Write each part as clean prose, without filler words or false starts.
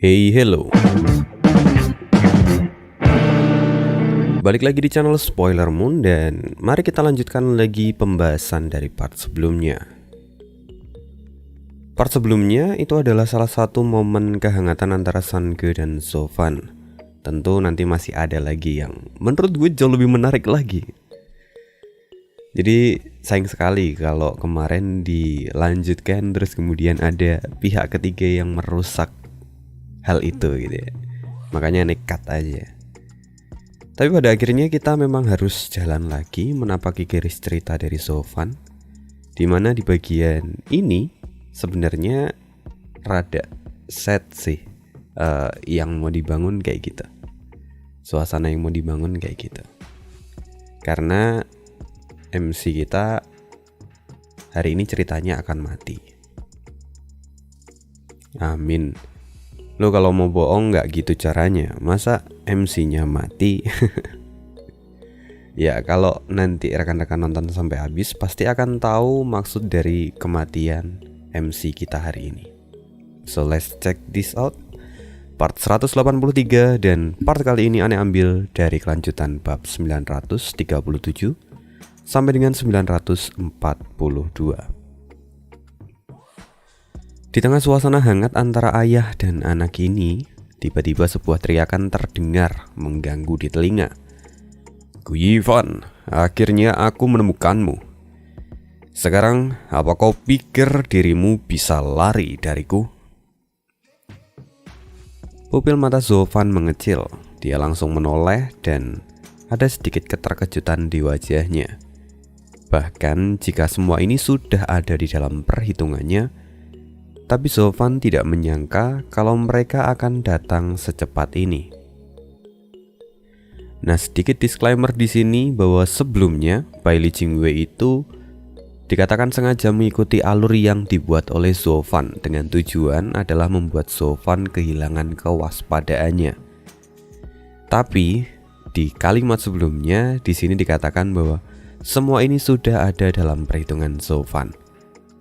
Hey, hello. Balik lagi di channel Spoiler Moon dan mari kita lanjutkan lagi pembahasan dari part sebelumnya. Part sebelumnya itu adalah salah satu momen kehangatan antara Sange dan Sofan. Tentu nanti masih ada lagi yang menurut gue jauh lebih menarik lagi. Jadi sayang sekali kalau kemarin dilanjutkan terus kemudian ada pihak ketiga yang merusak hal itu gitu ya. Makanya nekat aja. Tapi pada akhirnya kita memang harus jalan lagi menapaki garis cerita dari Sofan, dimana di bagian ini sebenarnya rada sad sih, yang mau dibangun kayak gitu. Suasana yang mau dibangun kayak gitu. Karena MC kita hari ini ceritanya akan mati. Amin. Lo kalau mau bohong gak gitu caranya. Masa MC-nya mati? Ya kalau nanti rekan-rekan nonton sampai habis pasti akan tahu maksud dari kematian MC kita hari ini. So let's check this out. Part 183 dan part kali ini aneh ambil dari kelanjutan bab 937 sampai dengan 942. Di tengah suasana hangat antara ayah dan anak ini, tiba-tiba sebuah teriakan terdengar mengganggu di telinga. Guyivan, akhirnya aku menemukanmu. Sekarang, apa kau pikir dirimu bisa lari dariku? Pupil mata Sofan mengecil. Dia langsung menoleh dan ada sedikit keterkejutan di wajahnya. Bahkan jika semua ini sudah ada di dalam perhitungannya, tapi Sofan tidak menyangka kalau mereka akan datang secepat ini. Nah, sedikit disclaimer di sini bahwa sebelumnya Bai Li Jingwei itu dikatakan sengaja mengikuti alur yang dibuat oleh Sofan dengan tujuan adalah membuat Sofan kehilangan kewaspadaannya. Tapi di kalimat sebelumnya di sini dikatakan bahwa semua ini sudah ada dalam perhitungan Sofan.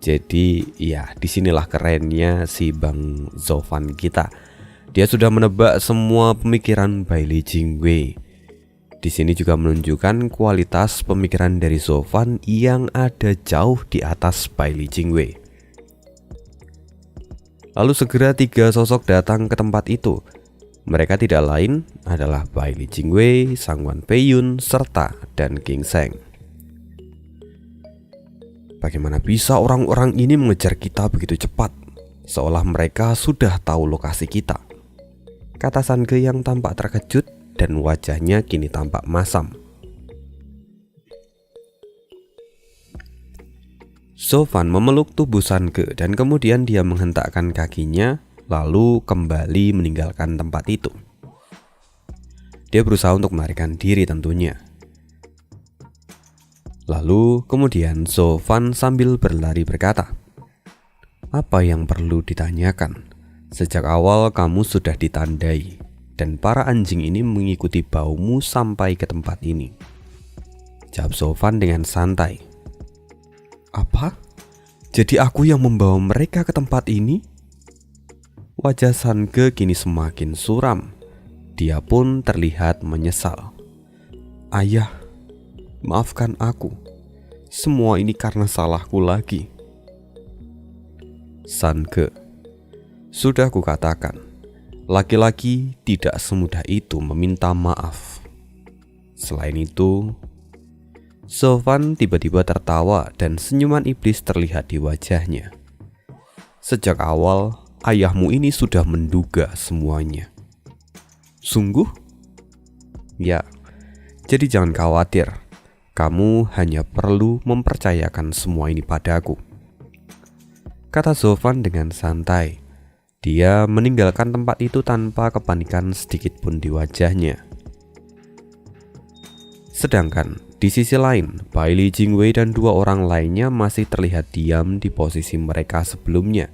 Jadi ya disinilah kerennya si Bang Sofan kita. Dia sudah menebak semua pemikiran Bai Li Jingwei. Di sini juga menunjukkan kualitas pemikiran dari Sofan yang ada jauh di atas Bai Li Jingwei. Lalu segera tiga sosok datang ke tempat itu. Mereka tidak lain adalah Bai Li Jingwei, Sang Wan Peiyun, serta dan King Seng. Bagaimana bisa orang-orang ini mengejar kita begitu cepat, seolah mereka sudah tahu lokasi kita, kata Sange yang tampak terkejut dan wajahnya kini tampak masam. Sofan memeluk tubuh Sange dan kemudian dia menghentakkan kakinya lalu kembali meninggalkan tempat itu. Dia berusaha untuk melarikan diri tentunya. Lalu kemudian Sofan sambil berlari berkata, apa yang perlu ditanyakan? Sejak awal kamu sudah ditandai dan para anjing ini mengikuti baumu sampai ke tempat ini. Jawab Sofan dengan santai. Apa? Jadi aku yang membawa mereka ke tempat ini? Wajah Sange kini semakin suram. Dia pun terlihat menyesal. Ayah, maafkan aku. Semua ini karena salahku lagi. Sange, sudah kukatakan, laki-laki tidak semudah itu meminta maaf. Selain itu, Sofan tiba-tiba tertawa dan senyuman iblis terlihat di wajahnya. Sejak awal, ayahmu ini sudah menduga semuanya. Sungguh? Ya, jadi jangan khawatir. Kamu hanya perlu mempercayakan semua ini padaku, kata Sofan dengan santai. Dia meninggalkan tempat itu tanpa kepanikan sedikit pun di wajahnya. Sedangkan di sisi lain, Bai Li Jingwei dan dua orang lainnya masih terlihat diam di posisi mereka sebelumnya.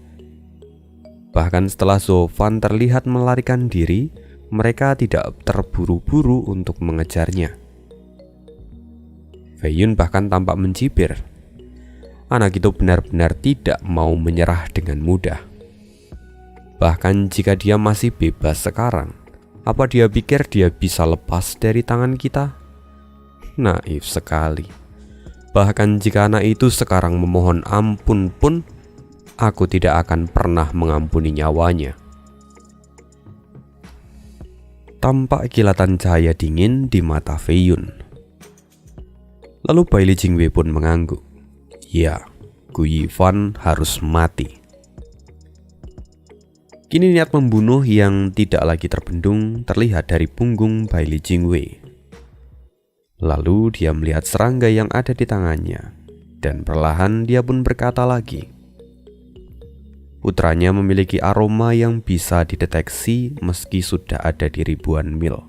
Bahkan setelah Sofan terlihat melarikan diri, mereka tidak terburu-buru untuk mengejarnya. Peiyun bahkan tampak mencibir. Anak itu benar-benar tidak mau menyerah dengan mudah. Bahkan jika dia masih bebas sekarang, apa dia pikir dia bisa lepas dari tangan kita? Naif sekali. Bahkan jika anak itu sekarang memohon ampun pun, aku tidak akan pernah mengampuni nyawanya. Tampak kilatan cahaya dingin di mata Fei Yun. Lalu Bailey Jingwei pun mengangguk. Ya, Gu Yifan harus mati. Kini niat membunuh yang tidak lagi terbendung terlihat dari punggung Bailey Jingwei. Lalu dia melihat serangga yang ada di tangannya, dan perlahan dia pun berkata lagi. Putranya memiliki aroma yang bisa dideteksi meski sudah ada di ribuan mil.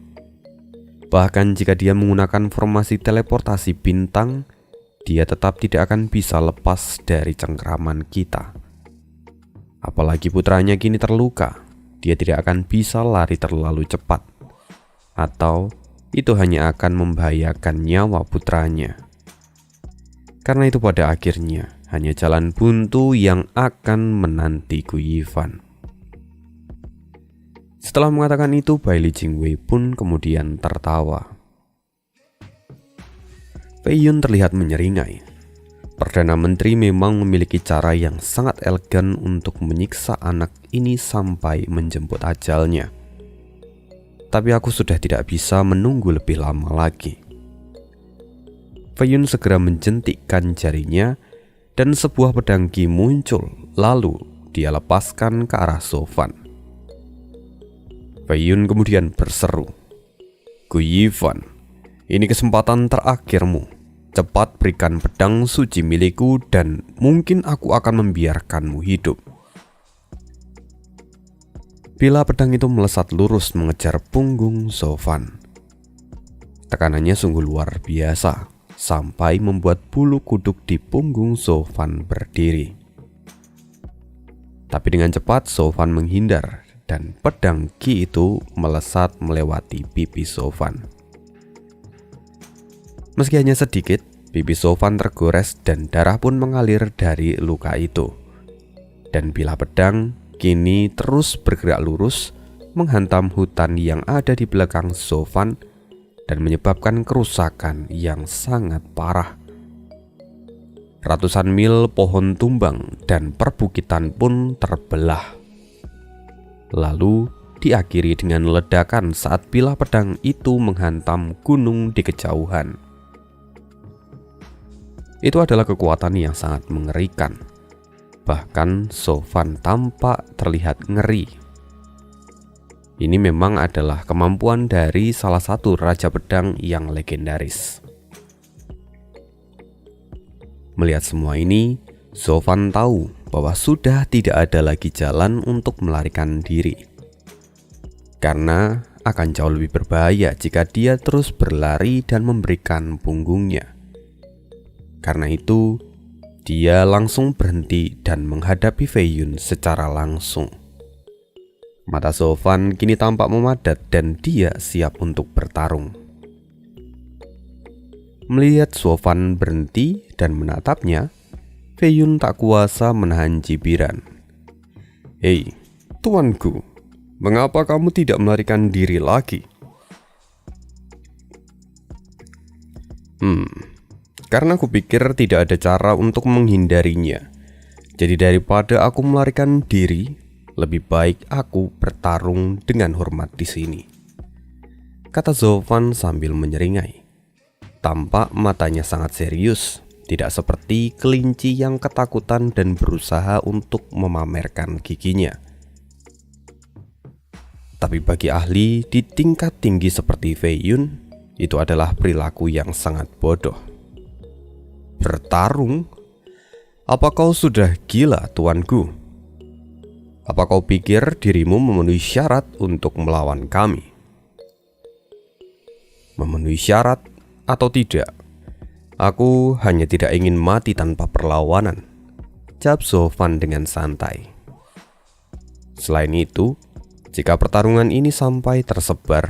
Bahkan jika dia menggunakan formasi teleportasi bintang, dia tetap tidak akan bisa lepas dari cengkraman kita. Apalagi putranya kini terluka, dia tidak akan bisa lari terlalu cepat. Atau itu hanya akan membahayakan nyawa putranya. Karena itu pada akhirnya hanya jalan buntu yang akan menanti Gu Yifan. Setelah mengatakan itu, Bailey Jingwei pun kemudian tertawa. Fei Yun terlihat menyeringai. Perdana Menteri memang memiliki cara yang sangat elegan untuk menyiksa anak ini sampai menjemput ajalnya. Tapi aku sudah tidak bisa menunggu lebih lama lagi. Fei Yun segera menjentikkan jarinya dan sebuah pedang Qi muncul, lalu dia lepaskan ke arah Zhou Fan. Fei Yun kemudian berseru, Gu Yifan, ini kesempatan terakhirmu. Cepat berikan pedang suci milikku dan mungkin aku akan membiarkanmu hidup. Bila pedang itu melesat lurus mengejar punggung Zhou Fan. Tekanannya sungguh luar biasa, sampai membuat bulu kuduk di punggung Zhou Fan berdiri. Tapi dengan cepat Zhou Fan menghindar dan pedang Qi itu melesat melewati pipi Zhou Fan. Meski hanya sedikit, pipi Zhou Fan tergores dan darah pun mengalir dari luka itu. Dan bilah pedang kini terus bergerak lurus menghantam hutan yang ada di belakang Zhou Fan dan menyebabkan kerusakan yang sangat parah. Ratusan mil pohon tumbang dan perbukitan pun terbelah. Lalu diakhiri dengan ledakan saat bilah pedang itu menghantam gunung di kejauhan. Itu adalah kekuatan yang sangat mengerikan. Bahkan Zhou Fan tampak terlihat ngeri. Ini memang adalah kemampuan dari salah satu raja pedang yang legendaris. Melihat semua ini, Zhou Fan tahu bahwa sudah tidak ada lagi jalan untuk melarikan diri. Karena akan jauh lebih berbahaya jika dia terus berlari dan memberikan punggungnya. Karena itu, dia langsung berhenti dan menghadapi Fei Yun secara langsung. Mata Zhou Fan kini tampak memadat dan dia siap untuk bertarung. Melihat Zhou Fan berhenti dan menatapnya, Fei Yun tak kuasa menahan cibiran. Hei, tuanku, mengapa kamu tidak melarikan diri lagi? Karena aku pikir tidak ada cara untuk menghindarinya. Jadi daripada aku melarikan diri, lebih baik aku bertarung dengan hormat di sini, kata Zhou Fan sambil menyeringai. Tampak matanya sangat serius, tidak seperti kelinci yang ketakutan dan berusaha untuk memamerkan giginya. Tapi bagi ahli di tingkat tinggi seperti Fei Yun, itu adalah perilaku yang sangat bodoh. Bertarung? Apa kau sudah gila, tuanku? Apa kau pikir dirimu memenuhi syarat untuk melawan kami? Memenuhi syarat atau tidak? Aku hanya tidak ingin mati tanpa perlawanan, jawab Zhou Fan dengan santai. Selain itu, jika pertarungan ini sampai tersebar,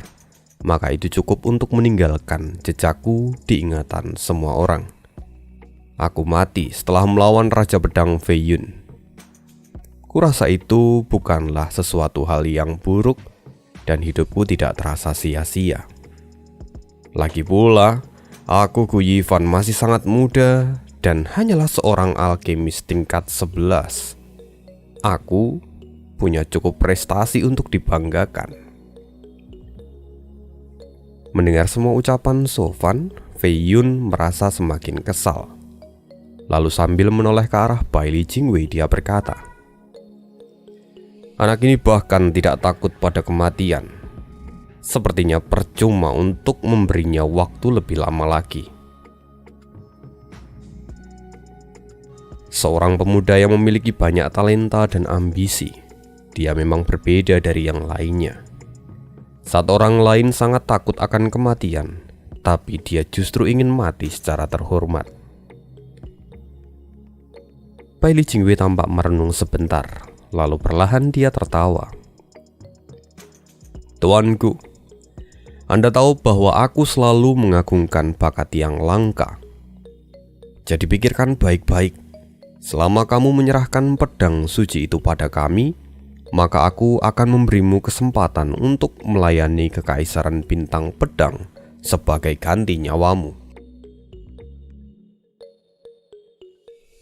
maka itu cukup untuk meninggalkan jejakku di ingatan semua orang. Aku mati setelah melawan Raja Pedang Fei Yun. Kurasa itu bukanlah sesuatu hal yang buruk dan hidupku tidak terasa sia-sia. Lagi pula, aku Gu Yifan masih sangat muda dan hanyalah seorang alkemis tingkat 11. Aku punya cukup prestasi untuk dibanggakan. Mendengar semua ucapan Sofan, Fei Yun merasa semakin kesal. Lalu sambil menoleh ke arah Bailey Jingwei, dia berkata, "Anak ini bahkan tidak takut pada kematian. Sepertinya percuma untuk memberinya waktu lebih lama lagi." Seorang pemuda yang memiliki banyak talenta dan ambisi, dia memang berbeda dari yang lainnya. Saat orang lain sangat takut akan kematian, tapi dia justru ingin mati secara terhormat. Bailey Jingwei tampak merenung sebentar, lalu perlahan dia tertawa. "Tuanku, Anda tahu bahwa aku selalu mengagungkan bakat yang langka. Jadi pikirkan baik-baik. Selama kamu menyerahkan pedang suci itu pada kami, maka aku akan memberimu kesempatan untuk melayani kekaisaran bintang pedang sebagai ganti nyawamu."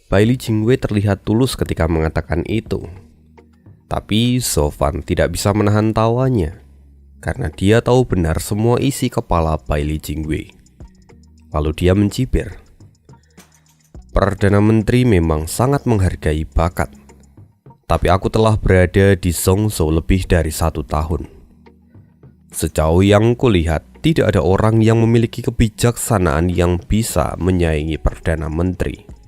Bailey Jingwei terlihat tulus ketika mengatakan itu. Tapi Sofan tidak bisa menahan tawanya, karena dia tahu benar semua isi kepala Bailey Jingwei. Lalu dia mencibir, "Perdana Menteri memang sangat menghargai bakat. Tapi aku telah berada di Zhongzhou lebih dari 1 tahun. Sejauh yang kulihat, tidak ada orang yang memiliki kebijaksanaan yang bisa menyaingi Perdana Menteri.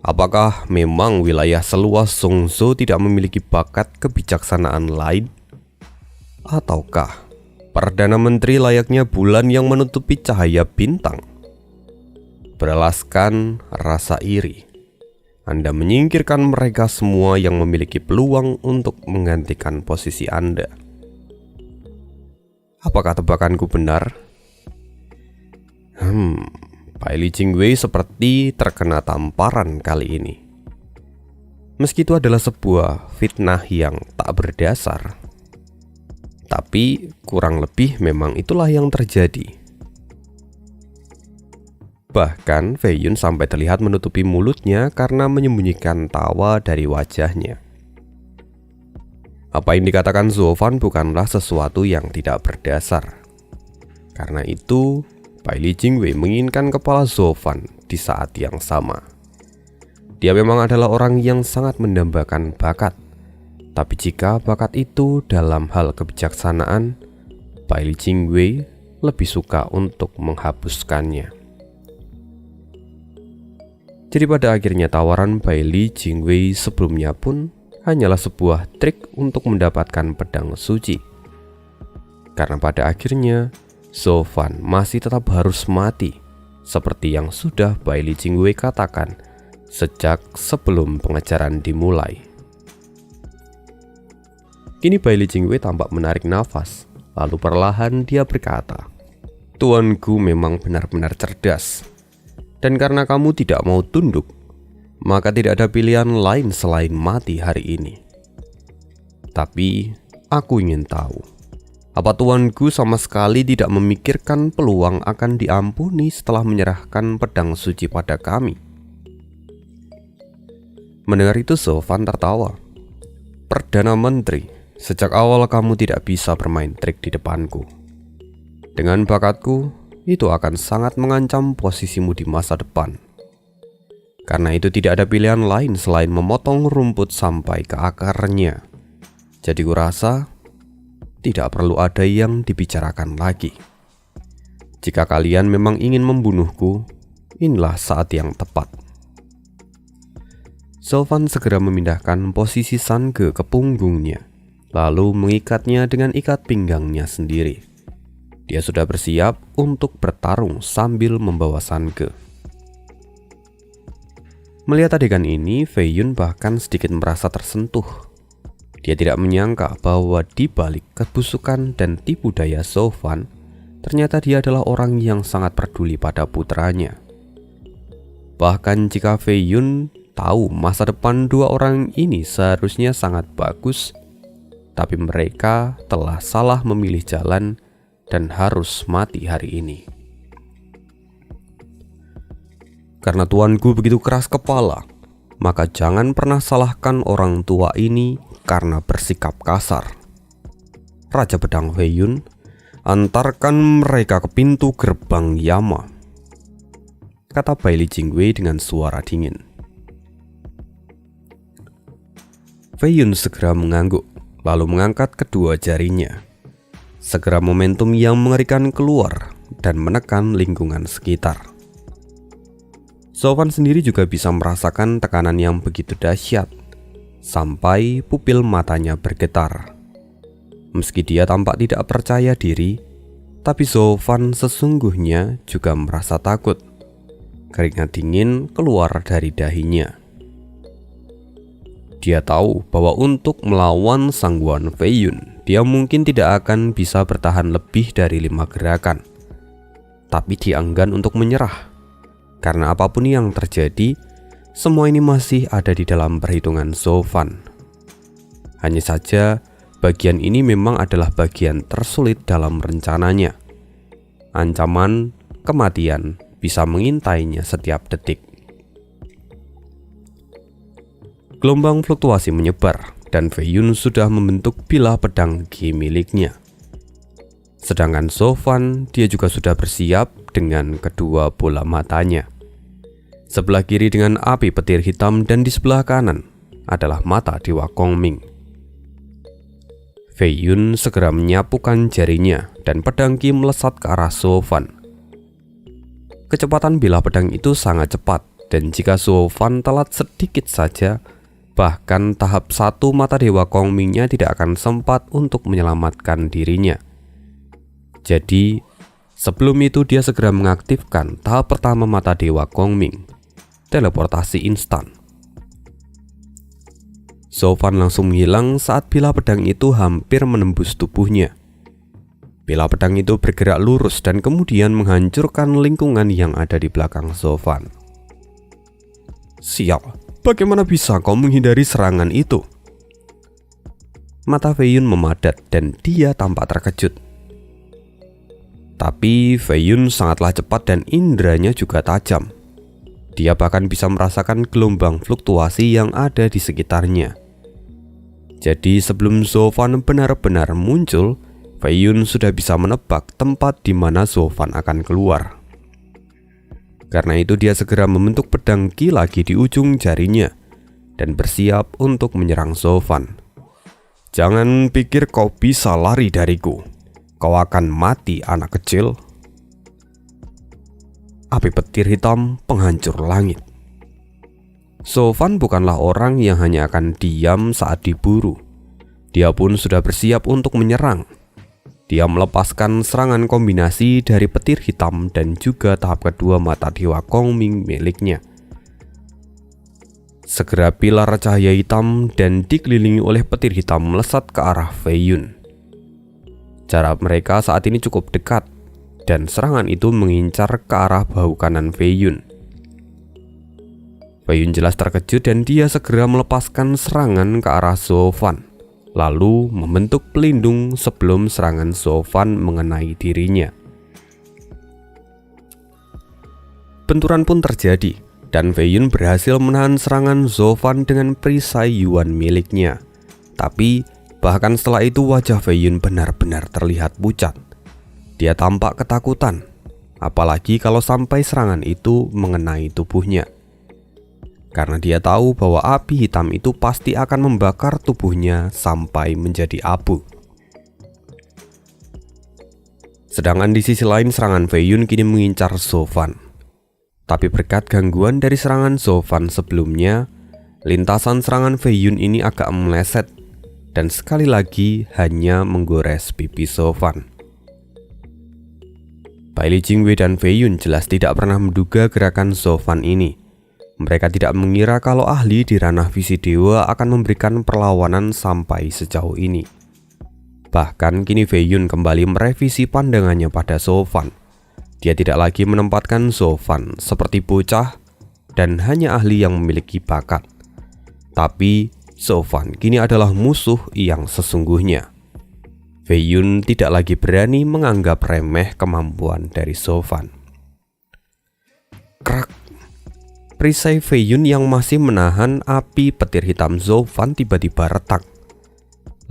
Apakah memang wilayah seluas Zhongzhou tidak memiliki bakat kebijaksanaan lain? Ataukah Perdana Menteri layaknya bulan yang menutupi cahaya bintang?" Beralaskan rasa iri, Anda menyingkirkan mereka semua yang memiliki peluang untuk menggantikan posisi Anda. Apakah tebakanku benar? Bailey Jingwei seperti terkena tamparan kali ini. Meski itu adalah sebuah fitnah yang tak berdasar, tapi kurang lebih memang itulah yang terjadi. Bahkan Fei Yun sampai terlihat menutupi mulutnya karena menyembunyikan tawa dari wajahnya. Apa yang dikatakan Zofan bukanlah sesuatu yang tidak berdasar. Karena itu, Bailey Jingwei menginginkan kepala Zofan di saat yang sama. Dia memang adalah orang yang sangat mendambakan bakat. Tapi jika bakat itu dalam hal kebijaksanaan, Bailey Jingwei lebih suka untuk menghapuskannya. Jadi pada akhirnya tawaran Bailey Jingwei sebelumnya pun hanyalah sebuah trik untuk mendapatkan pedang suci. Karena pada akhirnya Zofan masih tetap harus mati, seperti yang sudah Bailey Jingwei katakan sejak sebelum pengejaran dimulai. Kini Bailey Jingwei tampak menarik nafas, lalu perlahan dia berkata, "Tuanku memang benar-benar cerdas. Dan karena kamu tidak mau tunduk, maka tidak ada pilihan lain selain mati hari ini. Tapi aku ingin tahu, apa tuanku sama sekali tidak memikirkan peluang akan diampuni setelah menyerahkan pedang suci pada kami?" Mendengar itu Zofan tertawa. "Perdana Menteri, sejak awal kamu tidak bisa bermain trik di depanku. Dengan bakatku, itu akan sangat mengancam posisimu di masa depan. Karena itu tidak ada pilihan lain selain memotong rumput sampai ke akarnya. Jadi kurasa tidak perlu ada yang dibicarakan lagi. Jika kalian memang ingin membunuhku, inilah saat yang tepat." Zofan segera memindahkan posisi Sange ke punggungnya, lalu mengikatnya dengan ikat pinggangnya sendiri. Dia sudah bersiap untuk bertarung sambil membawa Sange. Melihat adegan ini, Fei Yun bahkan sedikit merasa tersentuh. Dia tidak menyangka bahwa di balik kebusukan dan tipu daya Zofan, ternyata dia adalah orang yang sangat peduli pada putranya. Bahkan jika Fei Yun tahu masa depan dua orang ini seharusnya sangat bagus, tapi mereka telah salah memilih jalan dan harus mati hari ini. Karena tuanku begitu keras kepala, maka jangan pernah salahkan orang tua ini karena bersikap kasar. Raja Pedang Fei Yun, antarkan mereka ke pintu gerbang Yama, kata Bailey Jingwei dengan suara dingin. Fei Yun segera mengangguk, lalu mengangkat kedua jarinya. Segera momentum yang mengerikan keluar dan menekan lingkungan sekitar. Zhou Fan sendiri juga bisa merasakan tekanan yang begitu dahsyat, sampai pupil matanya bergetar. Meski dia tampak tidak percaya diri, tapi Zhou Fan sesungguhnya juga merasa takut. Keringat dingin keluar dari dahinya. Dia tahu bahwa untuk melawan sangguan Fei Yun, dia mungkin tidak akan bisa bertahan lebih dari 5 gerakan. Tapi dia enggan untuk menyerah. Karena apapun yang terjadi, semua ini masih ada di dalam perhitungan Zhou Fan. Hanya saja, bagian ini memang adalah bagian tersulit dalam rencananya. Ancaman kematian bisa mengintainya setiap detik. Gelombang fluktuasi menyebar dan Fei Yun sudah membentuk bilah pedang Qi miliknya. Sedangkan Zhou Fan, dia juga sudah bersiap dengan kedua bola matanya. Sebelah kiri dengan api petir hitam dan di sebelah kanan adalah mata Dewa Kongming. Fei Yun segera menyapukan jarinya dan pedang Qi melesat ke arah Zhou Fan. Kecepatan bilah pedang itu sangat cepat, dan jika Zhou Fan telat sedikit saja, bahkan tahap 1 mata Dewa Kongmingnya tidak akan sempat untuk menyelamatkan dirinya. Jadi, sebelum itu dia segera mengaktifkan tahap pertama mata Dewa Kongming, teleportasi instan. Zhou Fan langsung menghilang saat bilah pedang itu hampir menembus tubuhnya. Bilah pedang itu bergerak lurus dan kemudian menghancurkan lingkungan yang ada di belakang Zhou Fan. Sial, bagaimana bisa kau menghindari serangan itu? Mata Fei Yun memadat dan dia tampak terkejut. Tapi Fei Yun sangatlah cepat dan inderanya juga tajam. Dia bahkan bisa merasakan gelombang fluktuasi yang ada di sekitarnya. Jadi sebelum Zhou Fan benar-benar muncul, Fei Yun sudah bisa menebak tempat di mana Zhou Fan akan keluar. Karena itu dia segera membentuk pedang Qi lagi di ujung jarinya dan bersiap untuk menyerang Zhou Fan. Jangan pikir kau bisa lari dariku. Kau akan mati, anak kecil. Api petir hitam penghancur langit. Zhou Fan bukanlah orang yang hanya akan diam saat diburu. Dia pun sudah bersiap untuk menyerang. Dia melepaskan serangan kombinasi dari petir hitam dan juga tahap kedua mata Dewa Kongming miliknya. Segera pilar cahaya hitam dan dikelilingi oleh petir hitam melesat ke arah Fei Yun. Jarak mereka saat ini cukup dekat, dan serangan itu mengincar ke arah bahu kanan Fei Yun. Fei Yun jelas terkejut dan dia segera melepaskan serangan ke arah Zhou Fan, lalu membentuk pelindung sebelum serangan Zhou Fan mengenai dirinya. Benturan pun terjadi, dan Fei Yun berhasil menahan serangan Zhou Fan dengan perisai Yuan miliknya. Tapi bahkan setelah itu wajah Fei Yun benar-benar terlihat pucat. Dia tampak ketakutan, apalagi kalau sampai serangan itu mengenai tubuhnya. Karena dia tahu bahwa api hitam itu pasti akan membakar tubuhnya sampai menjadi abu. Sedangkan di sisi lain serangan Fei Yun kini mengincar Zhou Fan. Tapi berkat gangguan dari serangan Zhou Fan sebelumnya, lintasan serangan Fei Yun ini agak meleset dan sekali lagi hanya menggores pipi Zhou Fan. Bailey Jingwei dan Fei Yun jelas tidak pernah menduga gerakan Zhou Fan ini. Mereka tidak mengira kalau ahli di ranah visi dewa akan memberikan perlawanan sampai sejauh ini. Bahkan kini Fei Yun kembali merevisi pandangannya pada Zhou Fan. Dia tidak lagi menempatkan Zhou Fan seperti bocah, dan hanya ahli yang memiliki bakat. Tapi Zofan kini adalah musuh yang sesungguhnya. Fei Yun tidak lagi berani menganggap remeh kemampuan dari Zofan. Krak! Perisai Fei Yun yang masih menahan api petir hitam Zofan tiba-tiba retak.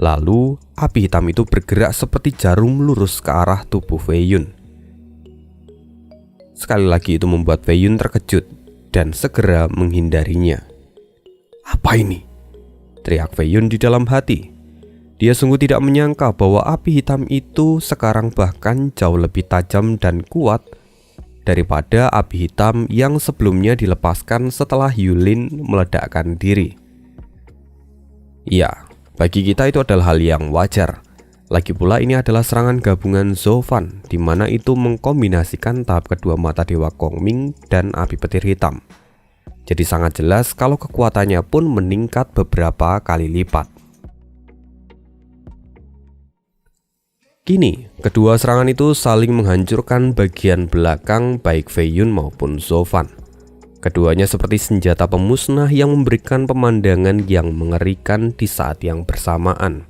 Lalu api hitam itu bergerak seperti jarum lurus ke arah tubuh Fei Yun. Sekali lagi itu membuat Fei Yun terkejut dan segera menghindarinya. "Apa ini?" teriak Fei Yun di dalam hati. Dia sungguh tidak menyangka bahwa api hitam itu sekarang bahkan jauh lebih tajam dan kuat daripada api hitam yang sebelumnya dilepaskan setelah Yulin meledakkan diri. Ya, bagi kita itu adalah hal yang wajar. Lagi pula ini adalah serangan gabungan Zofan, di mana itu mengkombinasikan tahap kedua mata Dewa Kongming dan api petir hitam. Jadi sangat jelas kalau kekuatannya pun meningkat beberapa kali lipat. Kini, kedua serangan itu saling menghancurkan bagian belakang baik Fei Yun maupun Zofan. Keduanya seperti senjata pemusnah yang memberikan pemandangan yang mengerikan di saat yang bersamaan.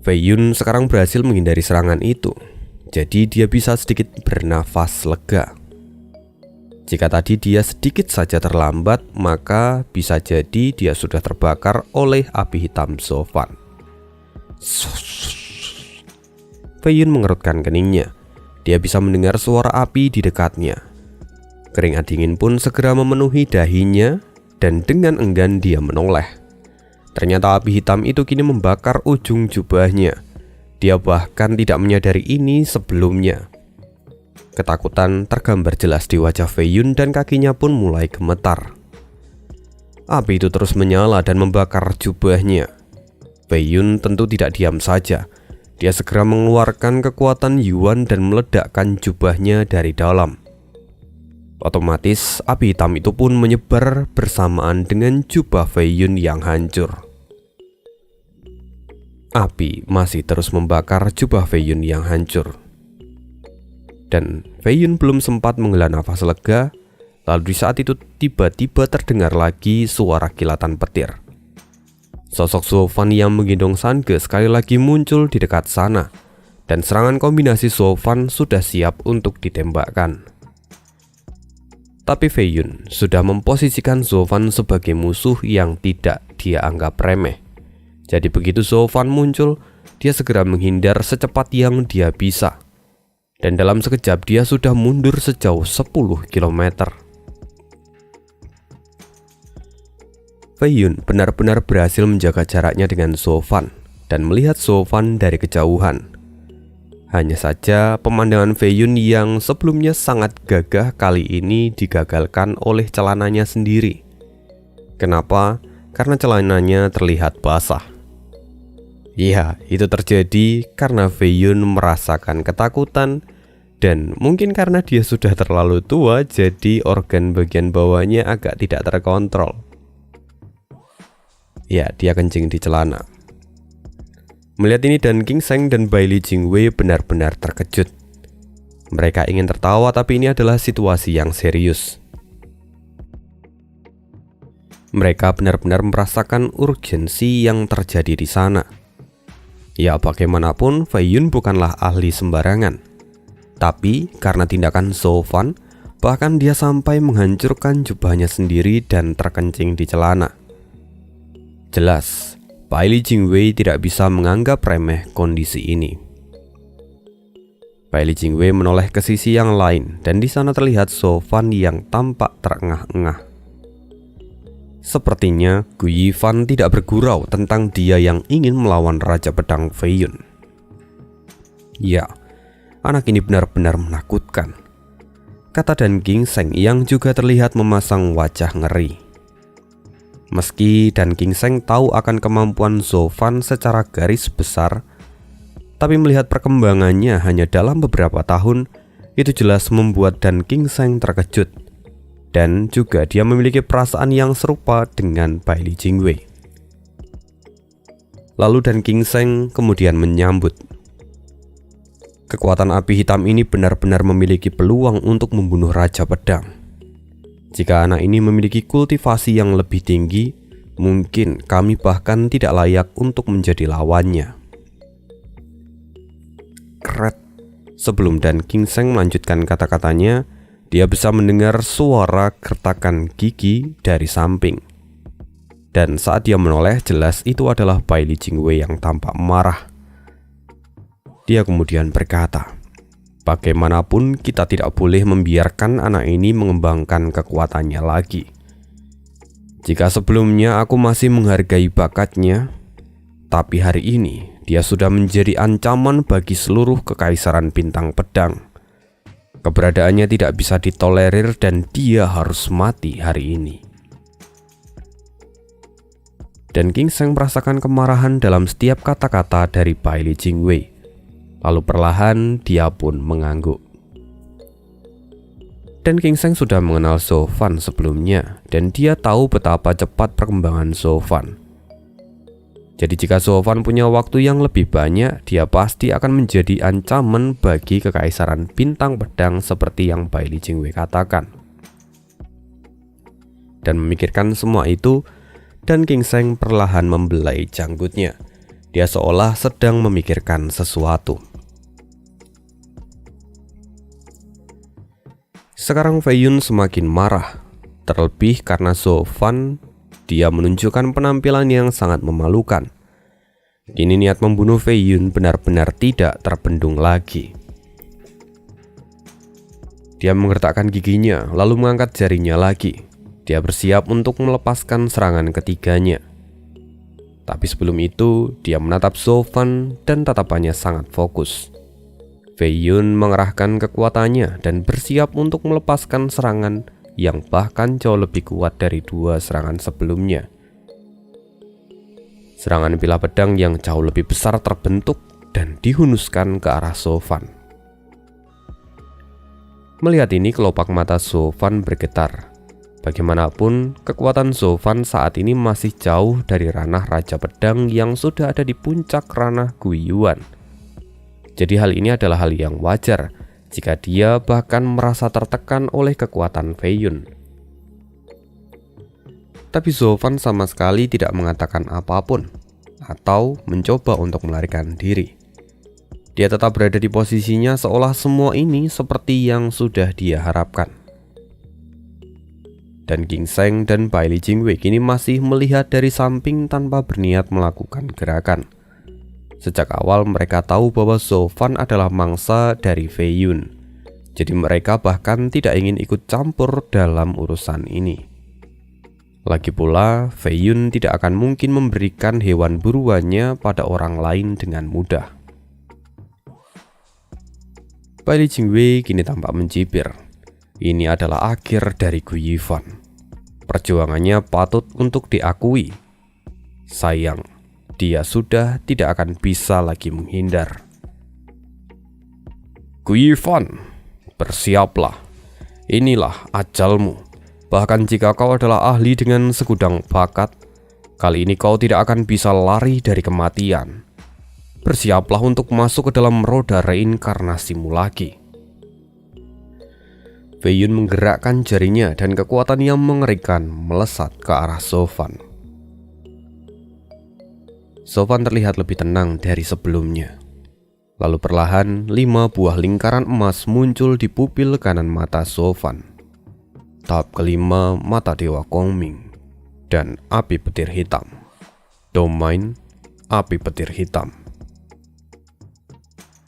Fei Yun sekarang berhasil menghindari serangan itu, jadi dia bisa sedikit bernafas lega. Jika tadi dia sedikit saja terlambat, maka bisa jadi dia sudah terbakar oleh api hitam Zofan. Fei Yun mengerutkan keningnya. Dia bisa mendengar suara api di dekatnya. Keringat dingin pun segera memenuhi dahinya, dan dengan enggan dia menoleh. Ternyata api hitam itu kini membakar ujung jubahnya. Dia bahkan tidak menyadari ini sebelumnya. Ketakutan tergambar jelas di wajah Fei Yun dan kakinya pun mulai gemetar. Api itu terus menyala dan membakar jubahnya. Fei Yun tentu tidak diam saja. Dia segera mengeluarkan kekuatan Yuan dan meledakkan jubahnya dari dalam. Otomatis api hitam itu pun menyebar bersamaan dengan jubah Fei Yun yang hancur. Api masih terus membakar jubah Fei Yun yang hancur. Dan Fei Yun belum sempat menghela nafas lega, lalu di saat itu tiba-tiba terdengar lagi suara kilatan petir. Sosok Zofan yang menggendong Sange sekali lagi muncul di dekat sana, dan serangan kombinasi Zofan sudah siap untuk ditembakkan. Tapi Fei Yun sudah memposisikan Zofan sebagai musuh yang tidak dia anggap remeh. Jadi begitu Zofan muncul, dia segera menghindar secepat yang dia bisa. Dan dalam sekejap dia sudah mundur sejauh 10 km. Fei Yun benar-benar berhasil menjaga jaraknya dengan Zofan dan melihat Zofan dari kejauhan. Hanya saja pemandangan Fei Yun yang sebelumnya sangat gagah kali ini digagalkan oleh celananya sendiri. Kenapa? Karena celananya terlihat basah. Ya, itu terjadi karena Fei Yun merasakan ketakutan, dan mungkin karena dia sudah terlalu tua, jadi organ bagian bawahnya agak tidak terkontrol. Ya, dia kencing di celana. Melihat ini Dan Qingseng dan Bailey Jingwei benar-benar terkejut. Mereka ingin tertawa, tapi ini adalah situasi yang serius. Mereka benar-benar merasakan urgensi yang terjadi di sana. Ya, bagaimanapun Fei Yun bukanlah ahli sembarangan. Tapi karena tindakan Zofan, bahkan dia sampai menghancurkan jubahnya sendiri dan terkencing di celana. Jelas, Bailey Jingwei tidak bisa menganggap remeh kondisi ini. Bailey Jingwei menoleh ke sisi yang lain, dan di sana terlihat Zofan yang tampak terengah-engah. Sepertinya Gu Yifan tidak bergurau tentang dia yang ingin melawan Raja Pedang Fei Yun. Ya, anak ini benar-benar menakutkan, kata Dan Qingseng yang juga terlihat memasang wajah ngeri. Meski Dan Qingseng tahu akan kemampuan Zofan secara garis besar, tapi melihat perkembangannya hanya dalam beberapa tahun, itu jelas membuat Dan Qingseng terkejut. Dan juga dia memiliki perasaan yang serupa dengan Bailey Jingwei. Lalu Dan Qingseng kemudian menyambut. Kekuatan api hitam ini benar-benar memiliki peluang untuk membunuh Raja Pedang. Jika anak ini memiliki kultivasi yang lebih tinggi, mungkin kami bahkan tidak layak untuk menjadi lawannya. Kret. Sebelum Dan Gingseng melanjutkan kata-katanya, dia bisa mendengar suara gertakan gigi dari samping. Dan saat dia menoleh, jelas itu adalah Bailey Jingwei yang tampak marah. Dia kemudian berkata, bagaimanapun kita tidak boleh membiarkan anak ini mengembangkan kekuatannya lagi. Jika sebelumnya aku masih menghargai bakatnya, tapi hari ini dia sudah menjadi ancaman bagi seluruh kekaisaran bintang pedang. Keberadaannya tidak bisa ditolerir dan dia harus mati hari ini. Dan Gingseng merasakan kemarahan dalam setiap kata-kata dari Bailey Jingwei. Lalu perlahan dia pun mengangguk. Dan Gingseng sudah mengenal Zhou Fan sebelumnya, dan dia tahu betapa cepat perkembangan Zhou Fan. Jadi jika Zhou Fan punya waktu yang lebih banyak, dia pasti akan menjadi ancaman bagi kekaisaran bintang pedang seperti yang Bailey Jingwei katakan. Dan memikirkan semua itu, Dan Gingseng perlahan membelai janggutnya. Dia seolah sedang memikirkan sesuatu. Sekarang Fei Yun semakin marah, terlebih karena Zhou Fan dia menunjukkan penampilan yang sangat memalukan. Kini niat membunuh Fei Yun benar-benar tidak terbendung lagi. Dia menggertakkan giginya lalu mengangkat jarinya lagi. Dia bersiap untuk melepaskan serangan ketiganya. Tapi sebelum itu, dia menatap Zhou Fan dan tatapannya sangat fokus. Fei Yun mengerahkan kekuatannya dan bersiap untuk melepaskan serangan yang bahkan jauh lebih kuat dari dua serangan sebelumnya. Serangan bilah pedang yang jauh lebih besar terbentuk dan dihunuskan ke arah Zhou Fan. Melihat ini, kelopak mata Zhou Fan bergetar. Bagaimanapun, kekuatan Zhou Fan saat ini masih jauh dari ranah Raja Pedang yang sudah ada di puncak ranah Guiyuan. Jadi hal ini adalah hal yang wajar jika dia bahkan merasa tertekan oleh kekuatan Fei Yun. Tapi Zhou Fan sama sekali tidak mengatakan apapun atau mencoba untuk melarikan diri. Dia tetap berada di posisinya seolah semua ini seperti yang sudah dia harapkan. Dan Gingseng dan Bailey Jingwei kini masih melihat dari samping tanpa berniat melakukan gerakan. Sejak awal mereka tahu bahwa Zhou Fan adalah mangsa dari Fei Yun. Jadi mereka bahkan tidak ingin ikut campur dalam urusan ini. Lagi pula, Fei Yun tidak akan mungkin memberikan hewan buruannya pada orang lain dengan mudah. Bailey Jingwei kini tampak mencibir. Ini adalah akhir dari Gu Yifan. Perjuangannya patut untuk diakui. Sayang, dia sudah tidak akan bisa lagi menghindar. Gu Yifan, bersiaplah. Inilah ajalmu. Bahkan jika kau adalah ahli dengan segudang bakat, kali ini kau tidak akan bisa lari dari kematian. Bersiaplah untuk masuk ke dalam roda reinkarnasimu lagi. Fei Yun menggerakkan jarinya dan kekuatan yang mengerikan melesat ke arah Zhou Fan. Zhou Fan terlihat lebih tenang dari sebelumnya. Lalu perlahan 5 buah lingkaran emas muncul di pupil kanan mata Zhou Fan. Tahap kelima mata Dewa Kongming dan api petir hitam. Domain api petir hitam.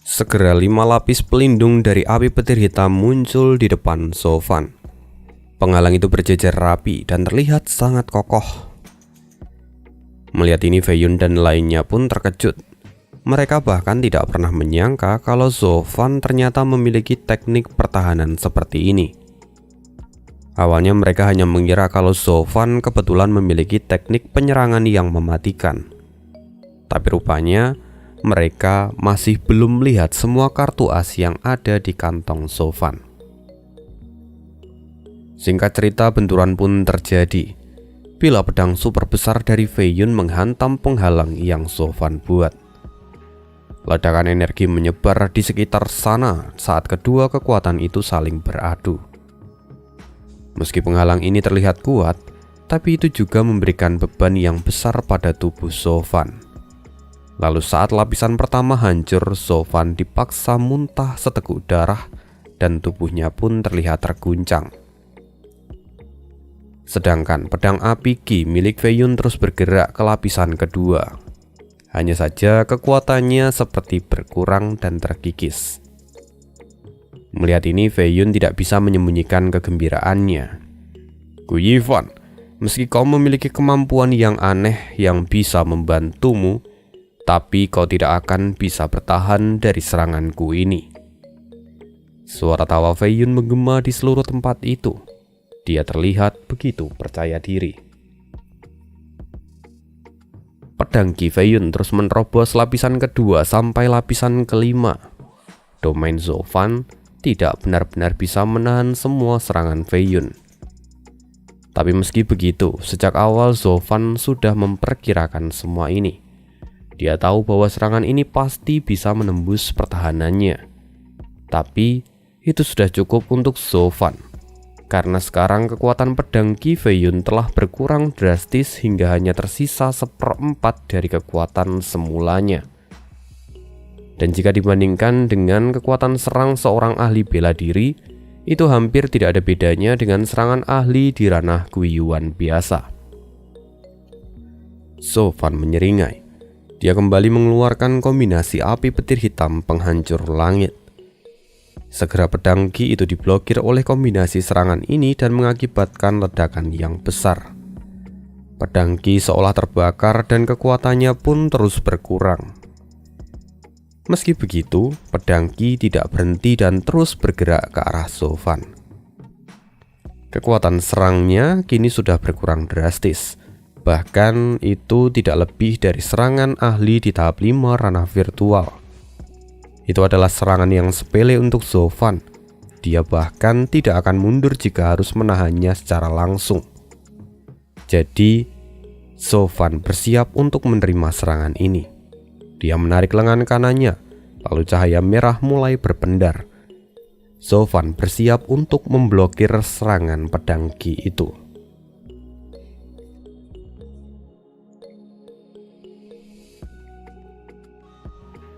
Segera 5 lapis pelindung dari api petir hitam muncul di depan Zhou Fan. Penghalang itu berjejer rapi dan terlihat sangat kokoh. Melihat ini, Fei Yun dan lainnya pun terkejut. Mereka bahkan tidak pernah menyangka kalau Zhou Fan ternyata memiliki teknik pertahanan seperti ini. Awalnya mereka hanya mengira kalau Zhou Fan kebetulan memiliki teknik penyerangan yang mematikan. Tapi rupanya mereka masih belum melihat semua kartu as yang ada di kantong Zhou Fan. Singkat cerita, benturan pun terjadi. Bilah pedang super besar dari Fei Yun menghantam penghalang yang Zhou Fan buat. Ledakan energi menyebar di sekitar sana saat kedua kekuatan itu saling beradu. Meski penghalang ini terlihat kuat, tapi itu juga memberikan beban yang besar pada tubuh Sofan. Lalu saat lapisan pertama hancur, Sofan dipaksa muntah seteguk darah dan tubuhnya pun terlihat terguncang. Sedangkan pedang api Ki milik Fei Yun terus bergerak ke lapisan kedua. Hanya saja kekuatannya seperti berkurang dan terkikis. Melihat ini, Fei Yun tidak bisa menyembunyikan kegembiraannya. Gu Yifan, meski kau memiliki kemampuan yang aneh yang bisa membantumu, tapi kau tidak akan bisa bertahan dari seranganku ini. Suara tawa Fei Yun menggema di seluruh tempat itu. Dia terlihat begitu percaya diri. Pedang Ki Fei Yun terus menerobos lapisan kedua sampai lapisan kelima. Domain Sofan tidak benar-benar bisa menahan semua serangan Fei Yun. Tapi meski begitu, sejak awal Sofan sudah memperkirakan semua ini. Dia tahu bahwa serangan ini pasti bisa menembus pertahanannya. Tapi itu sudah cukup untuk Sofan. Karena sekarang kekuatan pedang Ki Fei Yun telah berkurang drastis hingga hanya tersisa 1/4 dari kekuatan semulanya. Dan jika dibandingkan dengan kekuatan serang seorang ahli bela diri, itu hampir tidak ada bedanya dengan serangan ahli di ranah Guiyuan biasa. Sofan menyeringai. Dia kembali mengeluarkan kombinasi api petir hitam penghancur langit. Segera pedang Ki itu diblokir oleh kombinasi serangan ini dan mengakibatkan ledakan yang besar. Pedang Ki seolah terbakar dan kekuatannya pun terus berkurang. Meski begitu, pedang Ki tidak berhenti dan terus bergerak ke arah Sofan. Kekuatan serangnya kini sudah berkurang drastis. Bahkan itu tidak lebih dari serangan ahli di tahap 5 ranah virtual. Itu adalah serangan yang sepele untuk Sofan. Dia bahkan tidak akan mundur jika harus menahannya secara langsung. Jadi, Sofan bersiap untuk menerima serangan ini. Dia menarik lengan kanannya, lalu cahaya merah mulai berpendar. Sofan bersiap untuk memblokir serangan pedang Ki itu.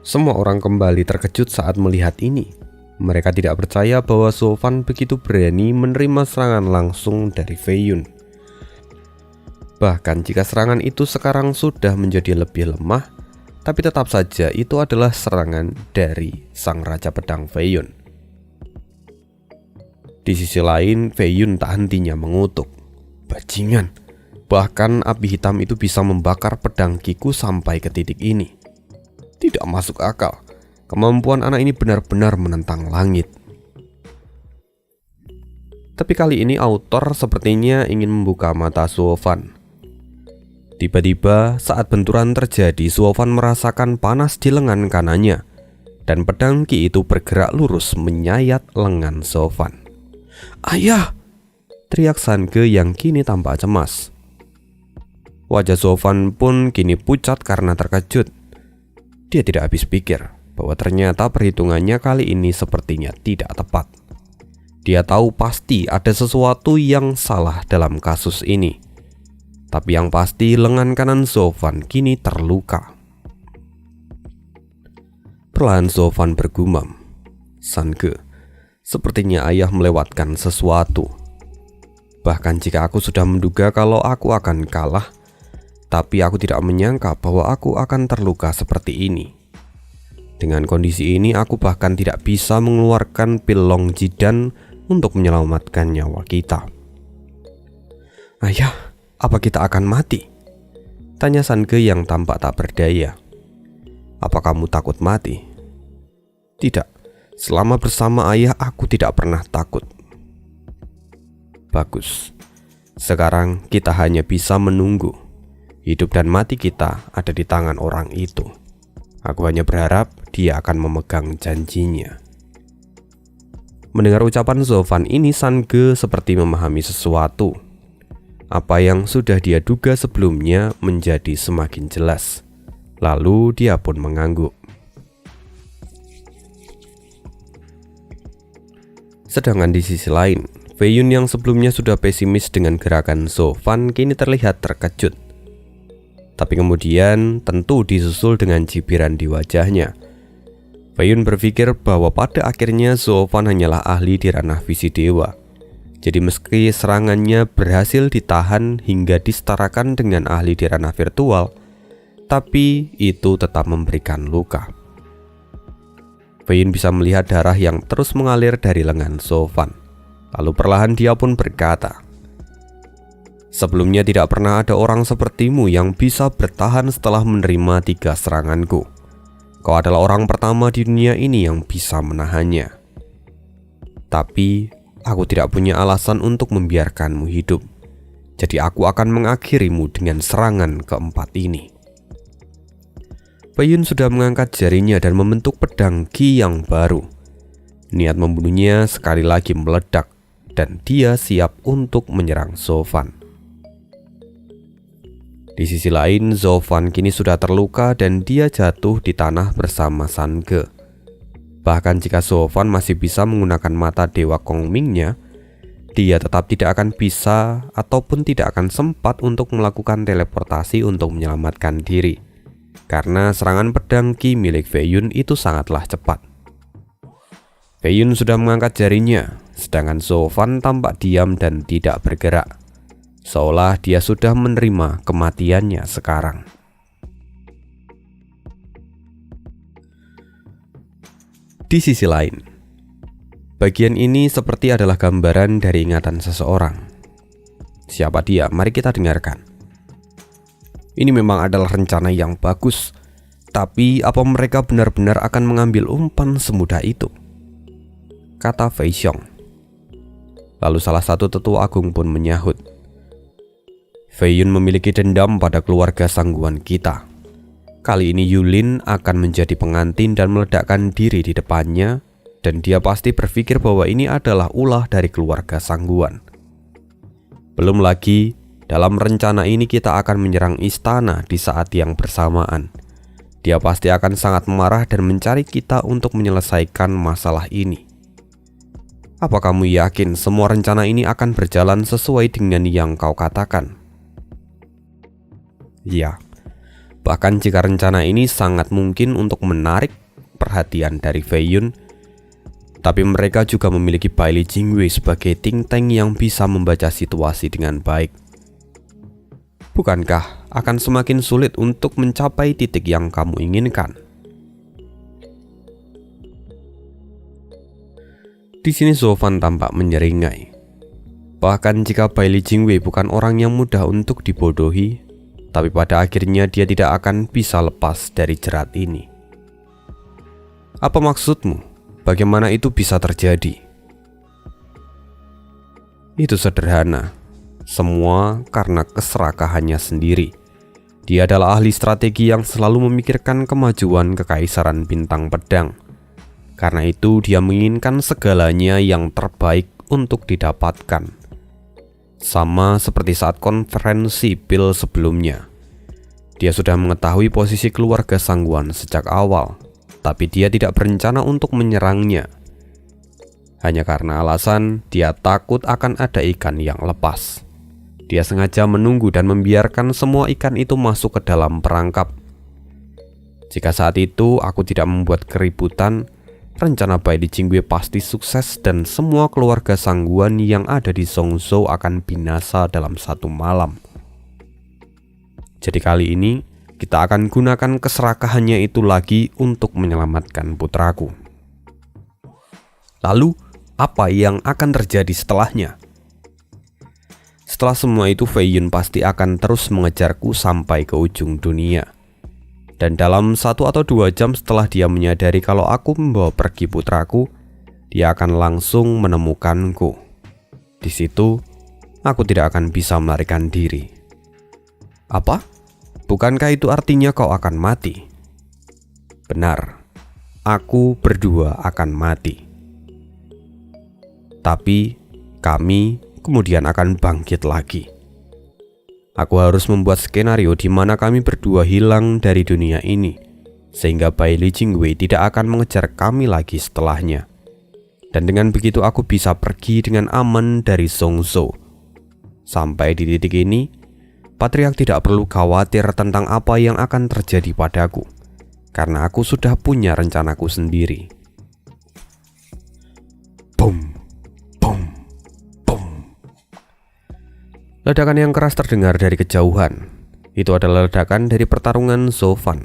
Semua orang kembali terkejut saat melihat ini. Mereka tidak percaya bahwa Sofan begitu berani menerima serangan langsung dari Fei Yun. Bahkan jika serangan itu sekarang sudah menjadi lebih lemah, tapi tetap saja itu adalah serangan dari sang Raja Pedang Fei Yun. Di sisi lain, Fei Yun tak hentinya mengutuk. Bajingan, bahkan api hitam itu bisa membakar pedang Kiku sampai ke titik ini. Tidak masuk akal. Kemampuan anak ini benar-benar menentang langit. Tapi kali ini autor sepertinya ingin membuka mata Sofan. Tiba-tiba saat benturan terjadi, Sofan merasakan panas di lengan kanannya, dan pedang Ki itu bergerak lurus menyayat lengan Sofan. "Ayah!" teriak Sange yang kini tampak cemas. Wajah Sofan pun kini pucat karena terkejut. Dia tidak habis pikir bahwa ternyata perhitungannya kali ini sepertinya tidak tepat. Dia tahu pasti ada sesuatu yang salah dalam kasus ini. Tapi yang pasti lengan kanan Sofan kini terluka. Perlahan Sofan bergumam, "Sange, sepertinya ayah melewatkan sesuatu. Bahkan jika aku sudah menduga kalau aku akan kalah, tapi aku tidak menyangka bahwa aku akan terluka seperti ini. Dengan kondisi ini aku bahkan tidak bisa mengeluarkan pil Long Jidan untuk menyelamatkan nyawa kita." "Ayah, apa kita akan mati?" tanya Sange yang tampak tak berdaya. "Apa kamu takut mati?" "Tidak, selama bersama ayah aku tidak pernah takut." "Bagus, sekarang kita hanya bisa menunggu. Hidup dan mati kita ada di tangan orang itu. Aku hanya berharap dia akan memegang janjinya." Mendengar ucapan Sofan ini, Sange seperti memahami sesuatu. Apa yang sudah dia duga sebelumnya menjadi semakin jelas. Lalu dia pun mengangguk. Sedangkan di sisi lain, Fei Yun yang sebelumnya sudah pesimis dengan gerakan Zhou Fan kini terlihat terkejut. Tapi kemudian tentu disusul dengan cibiran di wajahnya. Fei Yun berpikir bahwa pada akhirnya Zhou Fan hanyalah ahli di ranah visi dewa. Jadi meski serangannya berhasil ditahan hingga disetarakan dengan ahli di ranah virtual, tapi itu tetap memberikan luka. Fei Yun bisa melihat darah yang terus mengalir dari lengan Zhou Fan. Lalu perlahan dia pun berkata, "Sebelumnya tidak pernah ada orang sepertimu yang bisa bertahan setelah menerima 3 seranganku. Kau adalah orang pertama di dunia ini yang bisa menahannya. Tapi aku tidak punya alasan untuk membiarkanmu hidup. Jadi aku akan mengakhirimu dengan serangan keempat ini." Fei Yun sudah mengangkat jarinya dan membentuk pedang Qi yang baru. Niat membunuhnya sekali lagi meledak dan dia siap untuk menyerang Zhou Fan. Di sisi lain, Zhou Fan kini sudah terluka dan dia jatuh di tanah bersama San Ge. Bahkan jika Zhou Fan masih bisa menggunakan mata Dewa Kongming-nya, dia tetap tidak akan bisa ataupun tidak akan sempat untuk melakukan teleportasi untuk menyelamatkan diri, karena serangan pedang Qi milik Fei Yun itu sangatlah cepat. Fei Yun sudah mengangkat jarinya, sedangkan Zhou Fan tampak diam dan tidak bergerak, seolah dia sudah menerima kematiannya sekarang. Di sisi lain, bagian ini seperti adalah gambaran dari ingatan seseorang. Siapa dia? Mari kita dengarkan. Ini memang adalah rencana yang bagus, tapi apa mereka benar-benar akan mengambil umpan semudah itu? Kata Fei Xiong. Lalu salah satu tetua agung pun menyahut, "Fei Yun memiliki dendam pada keluarga sangguan kita. Kali ini Yulin akan menjadi pengantin dan meledakkan diri di depannya, dan dia pasti berpikir bahwa ini adalah ulah dari keluarga sangguan. Belum lagi, dalam rencana ini kita akan menyerang istana di saat yang bersamaan. Dia pasti akan sangat marah dan mencari kita untuk menyelesaikan masalah ini. Apa kamu yakin semua rencana ini akan berjalan sesuai dengan yang kau katakan?" Ya, bahkan jika rencana ini sangat mungkin untuk menarik perhatian dari Fei Yun, tapi mereka juga memiliki Bailey Jingwei sebagai think tank yang bisa membaca situasi dengan baik. Bukankah akan semakin sulit untuk mencapai titik yang kamu inginkan? Di sini Zhou Fan tampak menyeringai. Bahkan jika Bailey Jingwei bukan orang yang mudah untuk dibodohi, tapi pada akhirnya dia tidak akan bisa lepas dari jerat ini. Apa maksudmu? Bagaimana itu bisa terjadi? Itu sederhana. Semua karena keserakahannya sendiri. Dia adalah ahli strategi yang selalu memikirkan kemajuan kekaisaran bintang pedang. Karena itu dia menginginkan segalanya yang terbaik untuk didapatkan. Sama seperti saat konferensi pil sebelumnya. Dia sudah mengetahui posisi keluarga sangguan sejak awal, tapi dia tidak berencana untuk menyerangnya. Hanya karena alasan dia takut akan ada ikan yang lepas. Dia sengaja menunggu dan membiarkan semua ikan itu masuk ke dalam perangkap. Jika saat itu aku tidak membuat keributan, rencana Bailey Jingwei pasti sukses dan semua keluarga sangguan yang ada di Zhongzhou akan binasa dalam satu malam. Jadi kali ini kita akan gunakan keserakahannya itu lagi untuk menyelamatkan putraku. Lalu apa yang akan terjadi setelahnya? Setelah semua itu, Fei Yun pasti akan terus mengejarku sampai ke ujung dunia. Dan dalam 1 atau 2 jam setelah dia menyadari kalau aku membawa pergi putraku, dia akan langsung menemukanku. Di situ, aku tidak akan bisa melarikan diri. Apa? Bukankah itu artinya kau akan mati? Benar, aku berdua akan mati. Tapi kami kemudian akan bangkit lagi. Aku harus membuat skenario di mana kami berdua hilang dari dunia ini, sehingga Bailey Jingwei tidak akan mengejar kami lagi setelahnya. Dan dengan begitu aku bisa pergi dengan aman dari Zhongzhou. Sampai di titik ini, Patriark tidak perlu khawatir tentang apa yang akan terjadi padaku, karena aku sudah punya rencanaku sendiri. Boom, boom, boom. Ledakan yang keras terdengar dari kejauhan. Itu adalah ledakan dari pertarungan Zhou Fan.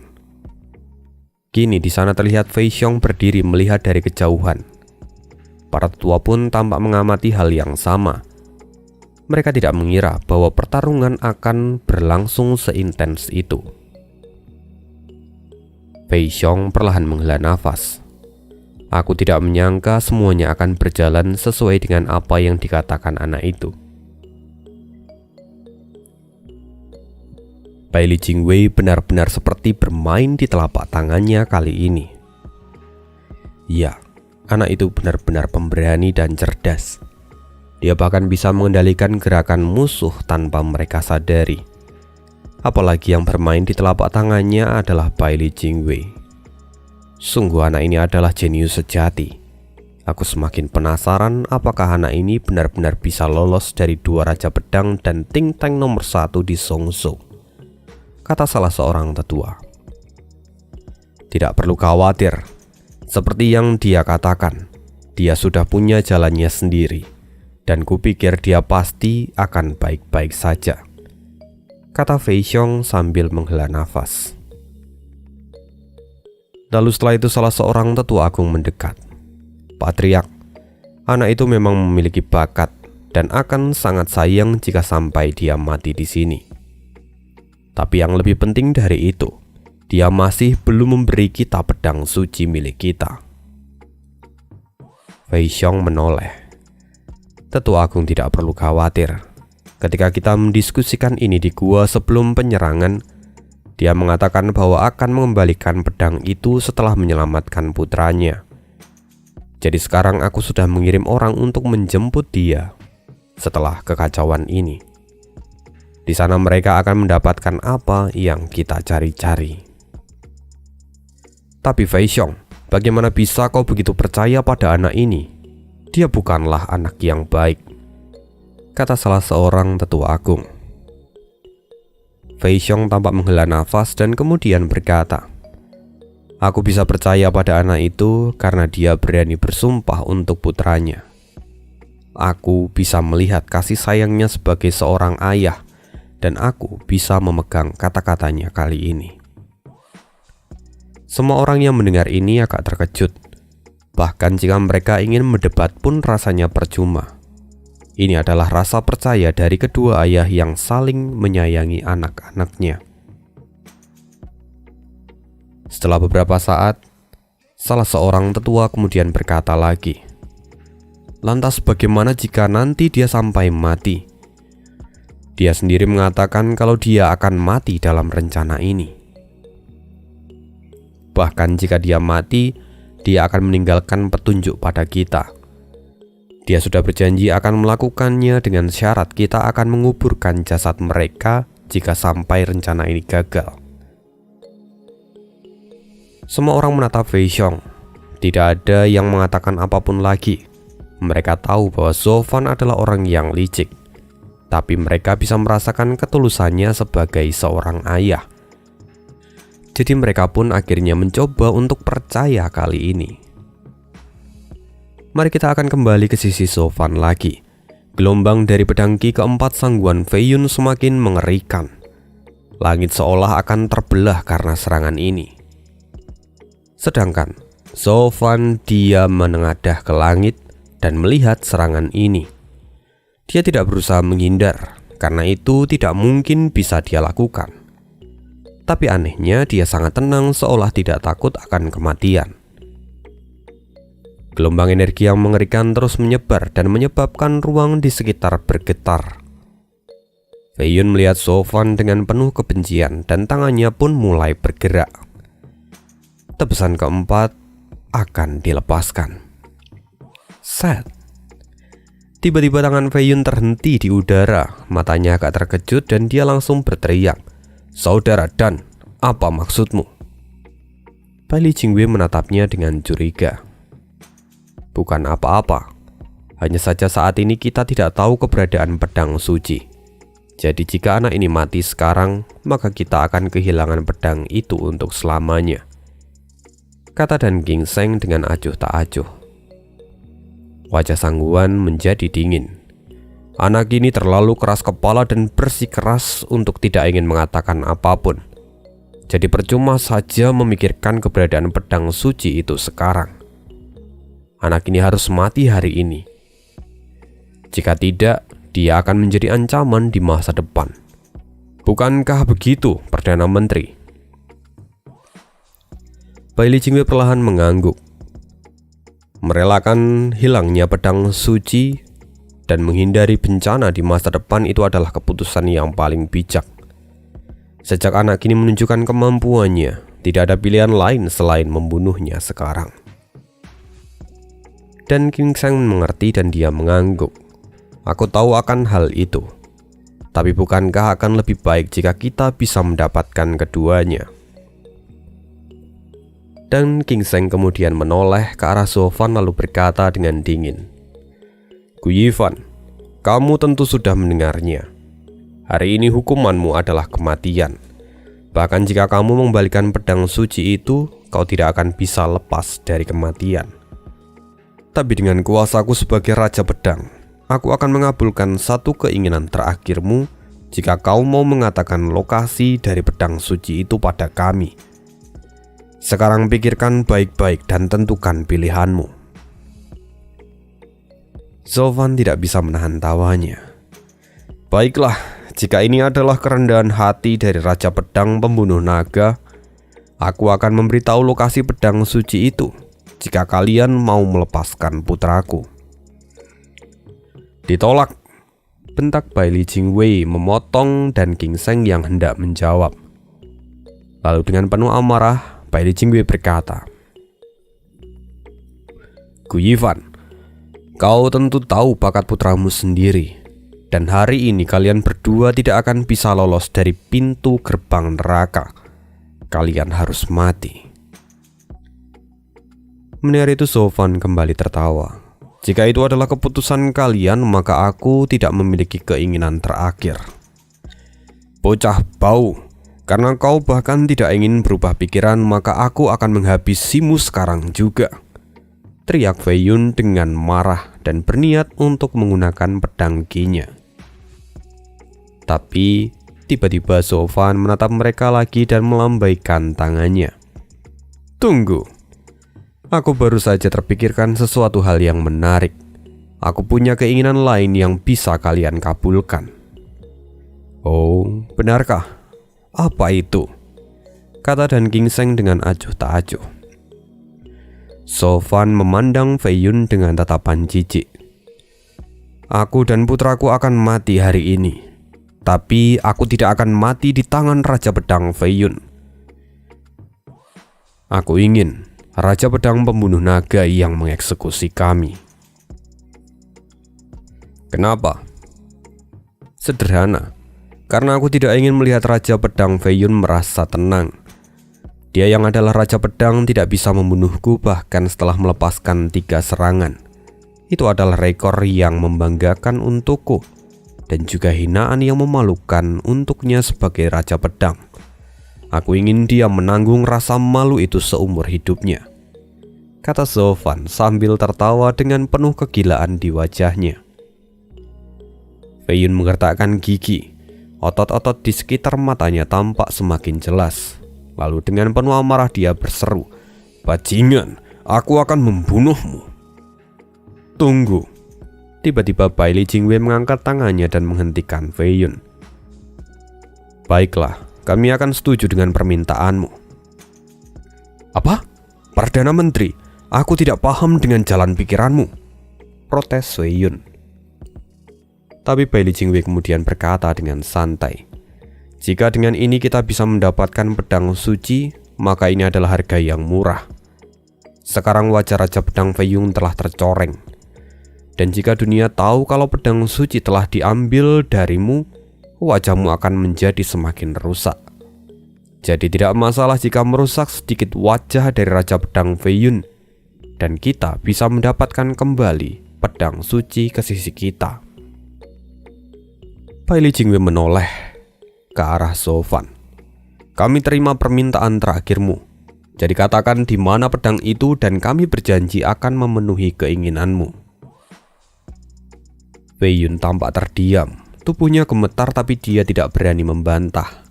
Kini di sana terlihat Fei Xiong berdiri melihat dari kejauhan. Para tetua pun tampak mengamati hal yang sama. Mereka tidak mengira bahwa pertarungan akan berlangsung seintens itu. Fei Xiong perlahan menghela nafas. Aku tidak menyangka semuanya akan berjalan sesuai dengan apa yang dikatakan anak itu. Bai Li Jingwei benar-benar seperti bermain di telapak tangannya kali ini. Ya, anak itu benar-benar pemberani dan cerdas. Dia bahkan bisa mengendalikan gerakan musuh tanpa mereka sadari. Apalagi yang bermain di telapak tangannya adalah Bai Li Jingwei. Sungguh anak ini adalah jenius sejati. Aku semakin penasaran apakah anak ini benar-benar bisa lolos dari 2 Raja Pedang dan think tank nomor 1 di Zhongzhou, kata salah seorang tetua. Tidak perlu khawatir. Seperti yang dia katakan, dia sudah punya jalannya sendiri, dan kupikir dia pasti akan baik-baik saja, kata Fei Xiong sambil menghela nafas. Lalu setelah itu salah seorang tetua agung mendekat. Patriark, anak itu memang memiliki bakat dan akan sangat sayang jika sampai dia mati di sini. Tapi yang lebih penting dari itu, dia masih belum memberi kita pedang suci milik kita. Fei Xiong menoleh. Tetua agung tidak perlu khawatir. Ketika kita mendiskusikan ini di gua sebelum penyerangan, dia mengatakan bahwa akan mengembalikan pedang itu setelah menyelamatkan putranya. Jadi sekarang aku sudah mengirim orang untuk menjemput dia setelah kekacauan ini. Di sana mereka akan mendapatkan apa yang kita cari-cari. Tapi Fei Xiong, bagaimana bisa kau begitu percaya pada anak ini? Dia bukanlah anak yang baik, kata salah seorang tetua agung. Fei Xiong tampak menghela nafas dan kemudian berkata, aku bisa percaya pada anak itu karena dia berani bersumpah untuk putranya. Aku bisa melihat kasih sayangnya sebagai seorang ayah, dan aku bisa memegang kata-katanya kali ini. Semua orang yang mendengar ini agak terkejut. Bahkan jika mereka ingin mendebat pun rasanya percuma. Ini adalah rasa percaya dari kedua ayah yang saling menyayangi anak-anaknya. Setelah beberapa saat, salah seorang tetua kemudian berkata lagi, lantas bagaimana jika nanti dia sampai mati? Dia sendiri mengatakan kalau dia akan mati dalam rencana ini. Bahkan jika dia mati, dia akan meninggalkan petunjuk pada kita. Dia sudah berjanji akan melakukannya dengan syarat kita akan menguburkan jasad mereka jika sampai rencana ini gagal. Semua orang menatap Fei Xiong. Tidak ada yang mengatakan apapun lagi. Mereka tahu bahwa Zhou Fan adalah orang yang licik, tapi mereka bisa merasakan ketulusannya sebagai seorang ayah. Jadi mereka pun akhirnya mencoba untuk percaya kali ini. Mari kita akan kembali ke sisi Zhou Fan lagi. Gelombang dari pedang Qi keempat Sangguan Fei Yun semakin mengerikan. Langit seolah akan terbelah karena serangan ini. Sedangkan Zhou Fan diam menengadah ke langit dan melihat serangan ini. Dia tidak berusaha menghindar, karena itu tidak mungkin bisa dia lakukan. Tapi anehnya dia sangat tenang seolah tidak takut akan kematian. Gelombang energi yang mengerikan terus menyebar dan menyebabkan ruang di sekitar bergetar. Fei Yun melihat Zhou Fan dengan penuh kebencian dan tangannya pun mulai bergerak. Tebesan keempat akan dilepaskan. Set. Tiba-tiba tangan Fei Yun terhenti di udara. Matanya agak terkejut dan dia langsung berteriak, saudara Dan, apa maksudmu? Bai Li Jingwei menatapnya dengan curiga. bukan apa-apa. Hanya saja saat ini kita tidak tahu keberadaan pedang suci. Jadi jika anak ini mati sekarang, maka kita akan kehilangan pedang itu untuk selamanya, kata Dan Gingseng dengan acuh tak acuh. Wajah Sang Huan menjadi dingin. Anak ini terlalu keras kepala dan bersikeras untuk tidak ingin mengatakan apapun. Jadi percuma saja memikirkan keberadaan pedang suci itu sekarang. Anak ini harus mati hari ini. Jika tidak, dia akan menjadi ancaman di masa depan. Bukankah begitu, Perdana Menteri? Bai Lijingwei perlahan mengangguk. Merelakan hilangnya pedang suci dan menghindari bencana di masa depan itu adalah keputusan yang paling bijak. Sejak anak ini menunjukkan kemampuannya, tidak ada pilihan lain selain membunuhnya sekarang. Dan Gingseng mengerti dan dia mengangguk. Aku tahu akan hal itu. Tapi bukankah akan lebih baik jika kita bisa mendapatkan keduanya? Dan Gingseng kemudian menoleh ke arah Zhou Fan lalu berkata dengan dingin, Gu Yifan, kamu tentu sudah mendengarnya. Hari ini hukumanmu adalah kematian. Bahkan jika kamu mengembalikan pedang suci itu, kau tidak akan bisa lepas dari kematian. Tapi dengan kuasaku sebagai Raja Pedang, aku akan mengabulkan satu keinginan terakhirmu jika kau mau mengatakan lokasi dari pedang suci itu pada kami. Sekarang pikirkan baik-baik dan tentukan pilihanmu. Zhou Fan tidak bisa menahan tawanya. Baiklah, jika ini adalah kerendahan hati dari Raja Pedang Pembunuh Naga, aku akan memberitahu lokasi pedang suci itu jika kalian mau melepaskan putraku. Ditolak, bentak Bai Lijingwei memotong Dan Gingseng yang hendak menjawab. Lalu dengan penuh amarah, Bai Lijingwei berkata, Gu Yifan, kau tentu tahu bakat putramu sendiri, dan hari ini kalian berdua tidak akan bisa lolos dari pintu gerbang neraka. Kalian harus mati. Mendengar itu Zhou Fan kembali tertawa. Jika itu adalah keputusan kalian, maka aku tidak memiliki keinginan terakhir. Bocah bau, karena kau bahkan tidak ingin berubah pikiran, maka aku akan menghabisimu sekarang juga, teriak Fei Yun dengan marah dan berniat untuk menggunakan pedang Qi-nya. Tapi tiba-tiba Zhou Fan menatap mereka lagi dan melambaikan tangannya. Tunggu. Aku baru saja terpikirkan sesuatu hal yang menarik. Aku punya keinginan lain yang bisa kalian kabulkan. Oh, benarkah? Apa itu? Kata Dan Gingseng dengan acuh tak acuh. Zhou Fan memandang Fei Yun dengan tatapan jijik. Aku dan putraku akan mati hari ini. Tapi aku tidak akan mati di tangan Raja Pedang Fei Yun. Aku ingin Raja Pedang Pembunuh Naga yang mengeksekusi kami. Kenapa? Sederhana, karena aku tidak ingin melihat Raja Pedang Fei Yun merasa tenang. Dia yang adalah Raja Pedang tidak bisa membunuhku bahkan setelah melepaskan 3 serangan. Itu adalah rekor yang membanggakan untukku dan juga hinaan yang memalukan untuknya sebagai Raja Pedang. Aku ingin dia menanggung rasa malu itu seumur hidupnya, kata Zhou Fan sambil tertawa dengan penuh kegilaan di wajahnya. Fei Yun menggertakkan gigi. Otot-otot di sekitar matanya tampak semakin jelas. Lalu dengan penuh amarah dia berseru, Bajingan, aku akan membunuhmu. Tunggu. Tiba-tiba Bai Lijingwei mengangkat tangannya dan menghentikan Fei Yun. Baiklah, kami akan setuju dengan permintaanmu. Apa? Perdana Menteri, aku tidak paham dengan jalan pikiranmu, protes Fei Yun. Tapi Bai Lijingwei kemudian berkata dengan santai, jika dengan ini kita bisa mendapatkan pedang suci, maka ini adalah harga yang murah. Sekarang wajah Raja Pedang Fei Yun telah tercoreng. Dan jika dunia tahu kalau pedang suci telah diambil darimu, wajahmu akan menjadi semakin rusak. Jadi tidak masalah jika merusak sedikit wajah dari Raja Pedang Fei Yun. dan kita bisa mendapatkan kembali pedang suci ke sisi kita. Baili Jingwei menoleh ke arah Zhou Fan. Kami terima permintaan terakhirmu. Jadi katakan di mana pedang itu dan kami berjanji akan memenuhi keinginanmu. Wei Yun tampak terdiam. Tubuhnya gemetar tapi dia tidak berani membantah.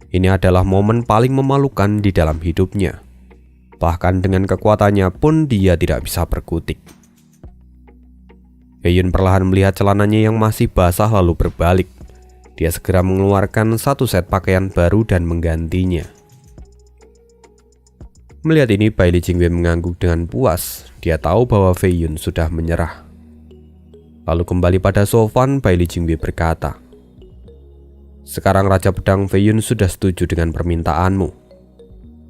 Ini adalah momen paling memalukan di dalam hidupnya. Bahkan dengan kekuatannya pun dia tidak bisa berkutik. Wei Yun perlahan melihat celananya yang masih basah lalu berbalik. Dia segera mengeluarkan satu set pakaian baru dan menggantinya. Melihat ini, Baili Jingwei mengangguk dengan puas. Dia tahu bahwa Wei Yun sudah menyerah. Lalu kembali pada Zhou Fan, Baili Jingwei berkata, sekarang Raja Pedang Wei Yun sudah setuju dengan permintaanmu.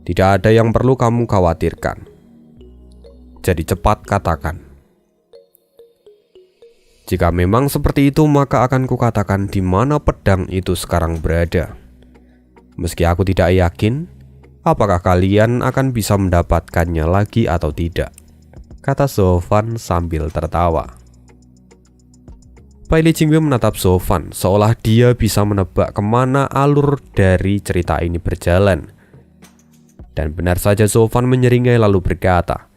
Tidak ada yang perlu kamu khawatirkan. Jadi cepat katakan. Jika memang seperti itu, maka akan kukatakan di mana pedang itu sekarang berada. Meski aku tidak yakin, apakah kalian akan bisa mendapatkannya lagi atau tidak, kata Zhou Fan sambil tertawa. Baili Jingwei menatap Zhou Fan seolah dia bisa menebak kemana alur dari cerita ini berjalan. Dan benar saja Zhou Fan menyeringai lalu berkata,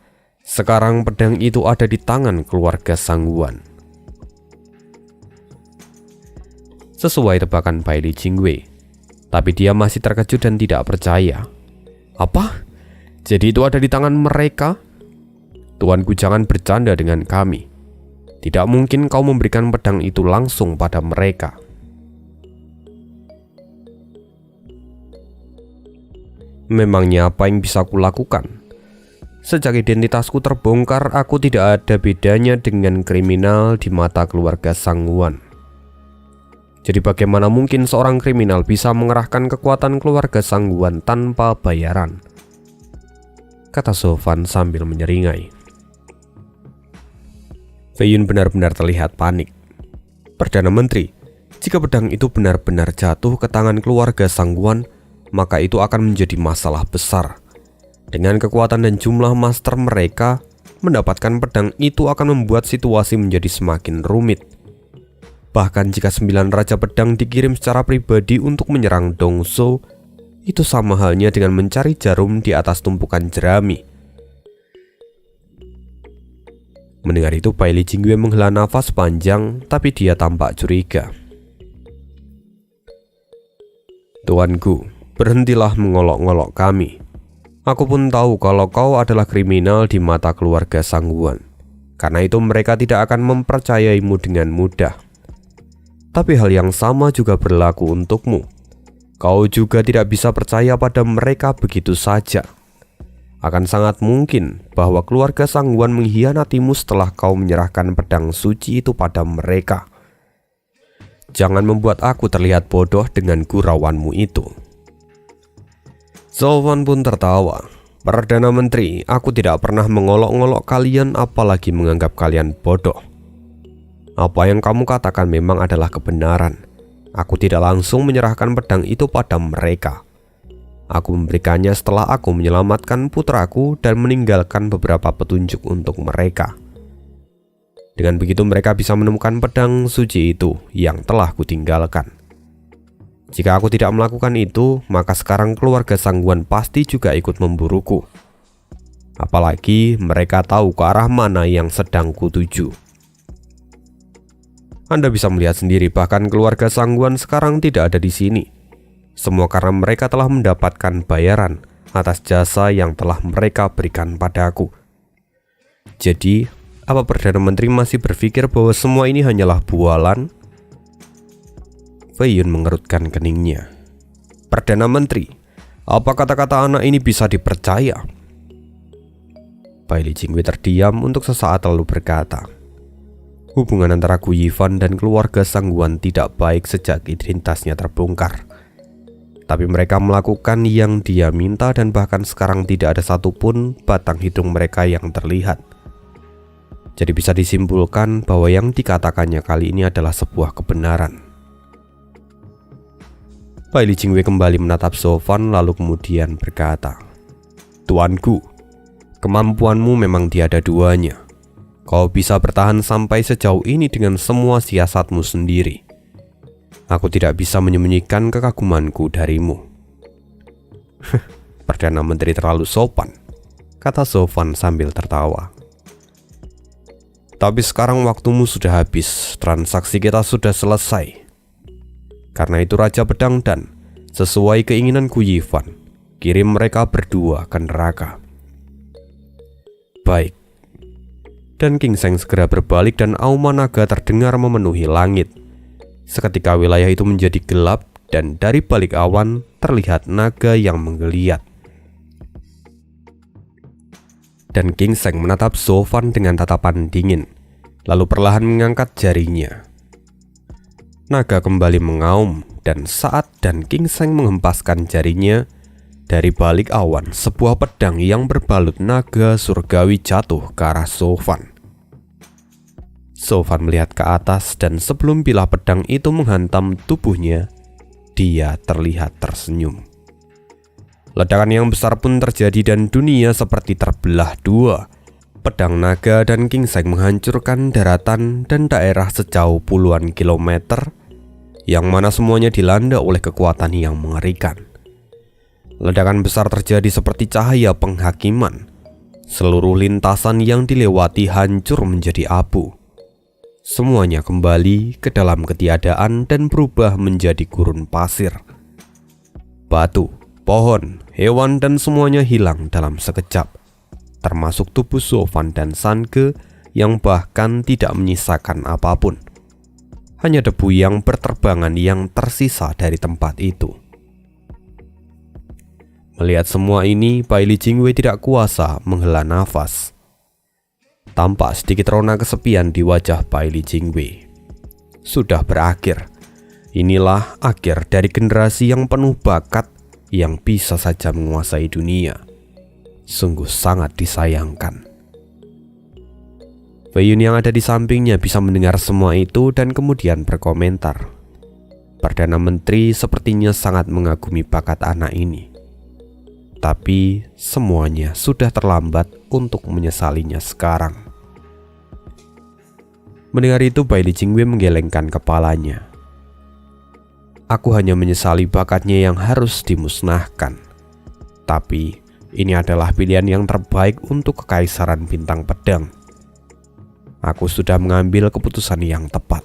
sekarang pedang itu ada di tangan keluarga Sangguan. Sesuai tebakan Baili Jingwei, tapi dia masih terkejut dan tidak percaya. Apa? Jadi itu ada di tangan mereka? Tuanku, jangan bercanda dengan kami. Tidak mungkin kau memberikan pedang itu langsung pada mereka. Memangnya apa yang bisa kulakukan? Sejak identitasku terbongkar, aku tidak ada bedanya dengan kriminal di mata keluarga Sangguan. Jadi bagaimana mungkin seorang kriminal bisa mengerahkan kekuatan keluarga Sangguan tanpa bayaran? Kata Zhou Fan sambil menyeringai. Wei Yun benar-benar terlihat panik. Perdana Menteri, jika pedang itu benar-benar jatuh ke tangan keluarga Sangguan, maka itu akan menjadi masalah besar. Dengan kekuatan dan jumlah master mereka, mendapatkan pedang itu akan membuat situasi menjadi semakin rumit. Bahkan jika 9 Raja Pedang dikirim secara pribadi untuk menyerang Dongzhou, itu sama halnya dengan mencari jarum di atas tumpukan jerami. Mendengar itu, Baili Jingwei menghela nafas panjang, tapi dia tampak curiga. Tuanku, berhentilah mengolok-ngolok kami. Aku pun tahu kalau kau adalah kriminal di mata keluarga Sangguan. Karena itu mereka tidak akan mempercayaimu dengan mudah. Tapi hal yang sama juga berlaku untukmu. Kau juga tidak bisa percaya pada mereka begitu saja. Akan sangat mungkin bahwa keluarga Sangguan mengkhianatimu setelah kau menyerahkan pedang suci itu pada mereka. Jangan membuat aku terlihat bodoh dengan gurauanmu itu. Zhou Fan pun tertawa. Perdana Menteri, aku tidak pernah mengolok-ngolok kalian, apalagi menganggap kalian bodoh. Apa yang kamu katakan memang adalah kebenaran. Aku tidak langsung menyerahkan pedang itu pada mereka. Aku memberikannya setelah aku menyelamatkan putraku dan meninggalkan beberapa petunjuk untuk mereka. Dengan begitu mereka bisa menemukan pedang suci itu yang telah kutinggalkan. Jika aku tidak melakukan itu, maka sekarang keluarga Sangguan pasti juga ikut memburuku. Apalagi mereka tahu ke arah mana yang sedang kutuju. Anda bisa melihat sendiri, bahkan keluarga Sangguan sekarang tidak ada di sini. Semua karena mereka telah mendapatkan bayaran atas jasa yang telah mereka berikan padaku. Jadi, apa Perdana Menteri masih berpikir bahwa semua ini hanyalah bualan? Wei Yun mengerutkan keningnya. Perdana Menteri, apa kata-kata anak ini bisa dipercaya? Baili Jingwei terdiam untuk sesaat lalu berkata, hubungan antara Gu Yifan dan keluarga Sangguan tidak baik sejak identitasnya terbongkar. Tapi mereka melakukan yang dia minta dan bahkan sekarang tidak ada satupun batang hidung mereka yang terlihat. Jadi bisa disimpulkan bahwa yang dikatakannya kali ini adalah sebuah kebenaran. Baili Jingwei kembali menatap Zhou Fan lalu kemudian berkata, Tuanku, Kemampuanmu memang tiada duanya. Kau bisa bertahan sampai sejauh ini dengan semua siasatmu sendiri. Aku tidak bisa menyembunyikan kekagumanku darimu." "Perdana Menteri terlalu sopan," kata Sofan sambil tertawa. "Tapi sekarang waktumu sudah habis, transaksi kita sudah selesai. Karena itu Raja Pedang Dan, sesuai keinginanku Yivan, kirim mereka berdua ke neraka." "Baik." Dan King Seng segera berbalik dan auman naga terdengar memenuhi langit. Seketika wilayah itu menjadi gelap dan dari balik awan terlihat naga yang menggeliat. Dan King Seng menatap Sofan dengan tatapan dingin, lalu perlahan mengangkat jarinya. Naga kembali mengaum dan saat Dan King Seng menghempaskan jarinya, dari balik awan sebuah pedang yang berbalut naga surgawi jatuh ke arah Sofan. Sofan melihat ke atas dan sebelum bilah pedang itu menghantam tubuhnya, dia terlihat tersenyum. Ledakan yang besar pun terjadi dan dunia seperti terbelah dua. Pedang naga dan King Seng menghancurkan daratan dan daerah sejauh puluhan kilometer, yang mana semuanya dilanda oleh kekuatan yang mengerikan. Ledakan besar terjadi seperti cahaya penghakiman. Seluruh lintasan yang dilewati hancur menjadi abu. Semuanya kembali ke dalam ketiadaan dan berubah menjadi gurun pasir. Batu, pohon, hewan dan semuanya hilang dalam sekejap, termasuk tubuh Sofan dan Sanke yang bahkan tidak menyisakan apapun. Hanya debu yang berterbangan yang tersisa dari tempat itu. Melihat semua ini, Bai Li Jingwei tidak kuasa menghela nafas. Tampak sedikit rona kesepian di wajah Bai Li Jingwei. Sudah berakhir. Inilah akhir dari generasi yang penuh bakat yang bisa saja menguasai dunia. Sungguh sangat disayangkan. Wei Yun yang ada di sampingnya bisa mendengar semua itu dan kemudian berkomentar. Perdana Menteri sepertinya sangat mengagumi bakat anak ini. Tapi semuanya sudah terlambat untuk menyesalinya sekarang. Mendengar itu, Bai Li Jingwei menggelengkan kepalanya. "Aku hanya menyesali bakatnya yang harus dimusnahkan. Tapi ini adalah pilihan yang terbaik untuk Kekaisaran Bintang Pedang. Aku sudah mengambil keputusan yang tepat.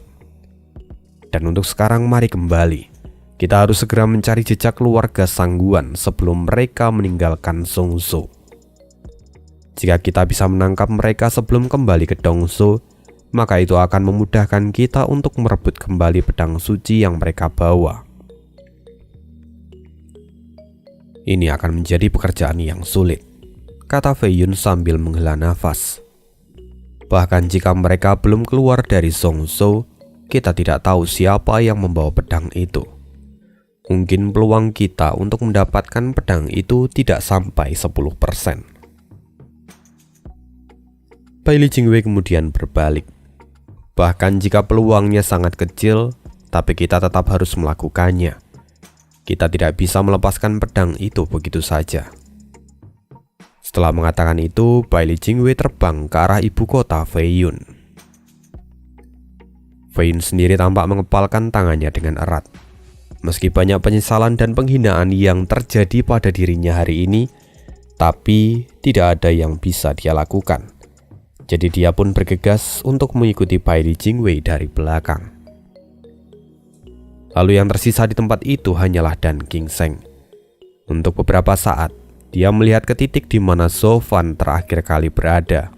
Dan untuk sekarang mari kembali. Kita harus segera mencari jejak keluarga Sangguan sebelum mereka meninggalkan Zhongzhou. Jika kita bisa menangkap mereka sebelum kembali ke Dongzhou, maka itu akan memudahkan kita untuk merebut kembali pedang suci yang mereka bawa. Ini akan menjadi pekerjaan yang sulit," kata Wei Yun sambil menghela nafas. "Bahkan jika mereka belum keluar dari Zhongzhou, kita tidak tahu siapa yang membawa pedang itu. Mungkin peluang kita untuk mendapatkan pedang itu tidak sampai 10%. Bai Li Jingwei kemudian berbalik. "Bahkan jika peluangnya sangat kecil, tapi kita tetap harus melakukannya. Kita tidak bisa melepaskan pedang itu begitu saja." Setelah mengatakan itu, Bai Li Jingwei terbang ke arah ibu kota Wei Yun. Wei Yun sendiri tampak mengepalkan tangannya dengan erat. Meski banyak penyesalan dan penghinaan yang terjadi pada dirinya hari ini, tapi tidak ada yang bisa dia lakukan. Jadi dia pun bergegas untuk mengikuti Bai Li Jingwei dari belakang. Lalu yang tersisa di tempat itu hanyalah Dan King Seng. Untuk beberapa saat, dia melihat ke titik di mana Sofan terakhir kali berada.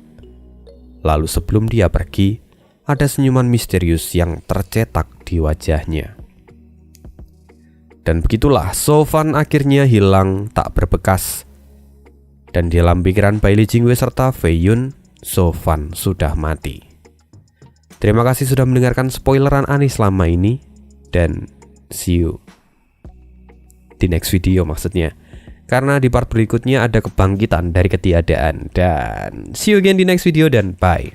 Lalu sebelum dia pergi, ada senyuman misterius yang tercetak di wajahnya. Dan begitulah Sofan akhirnya hilang tak berbekas. Dan di dalam pikiran Bai Li Jingwei serta Wei Yun, Sofan sudah mati. Terima kasih sudah mendengarkan spoileran aneh selama ini. Dan see you di next video maksudnya. Karena di part berikutnya ada kebangkitan dari ketiadaan. Dan see you again di next video dan bye.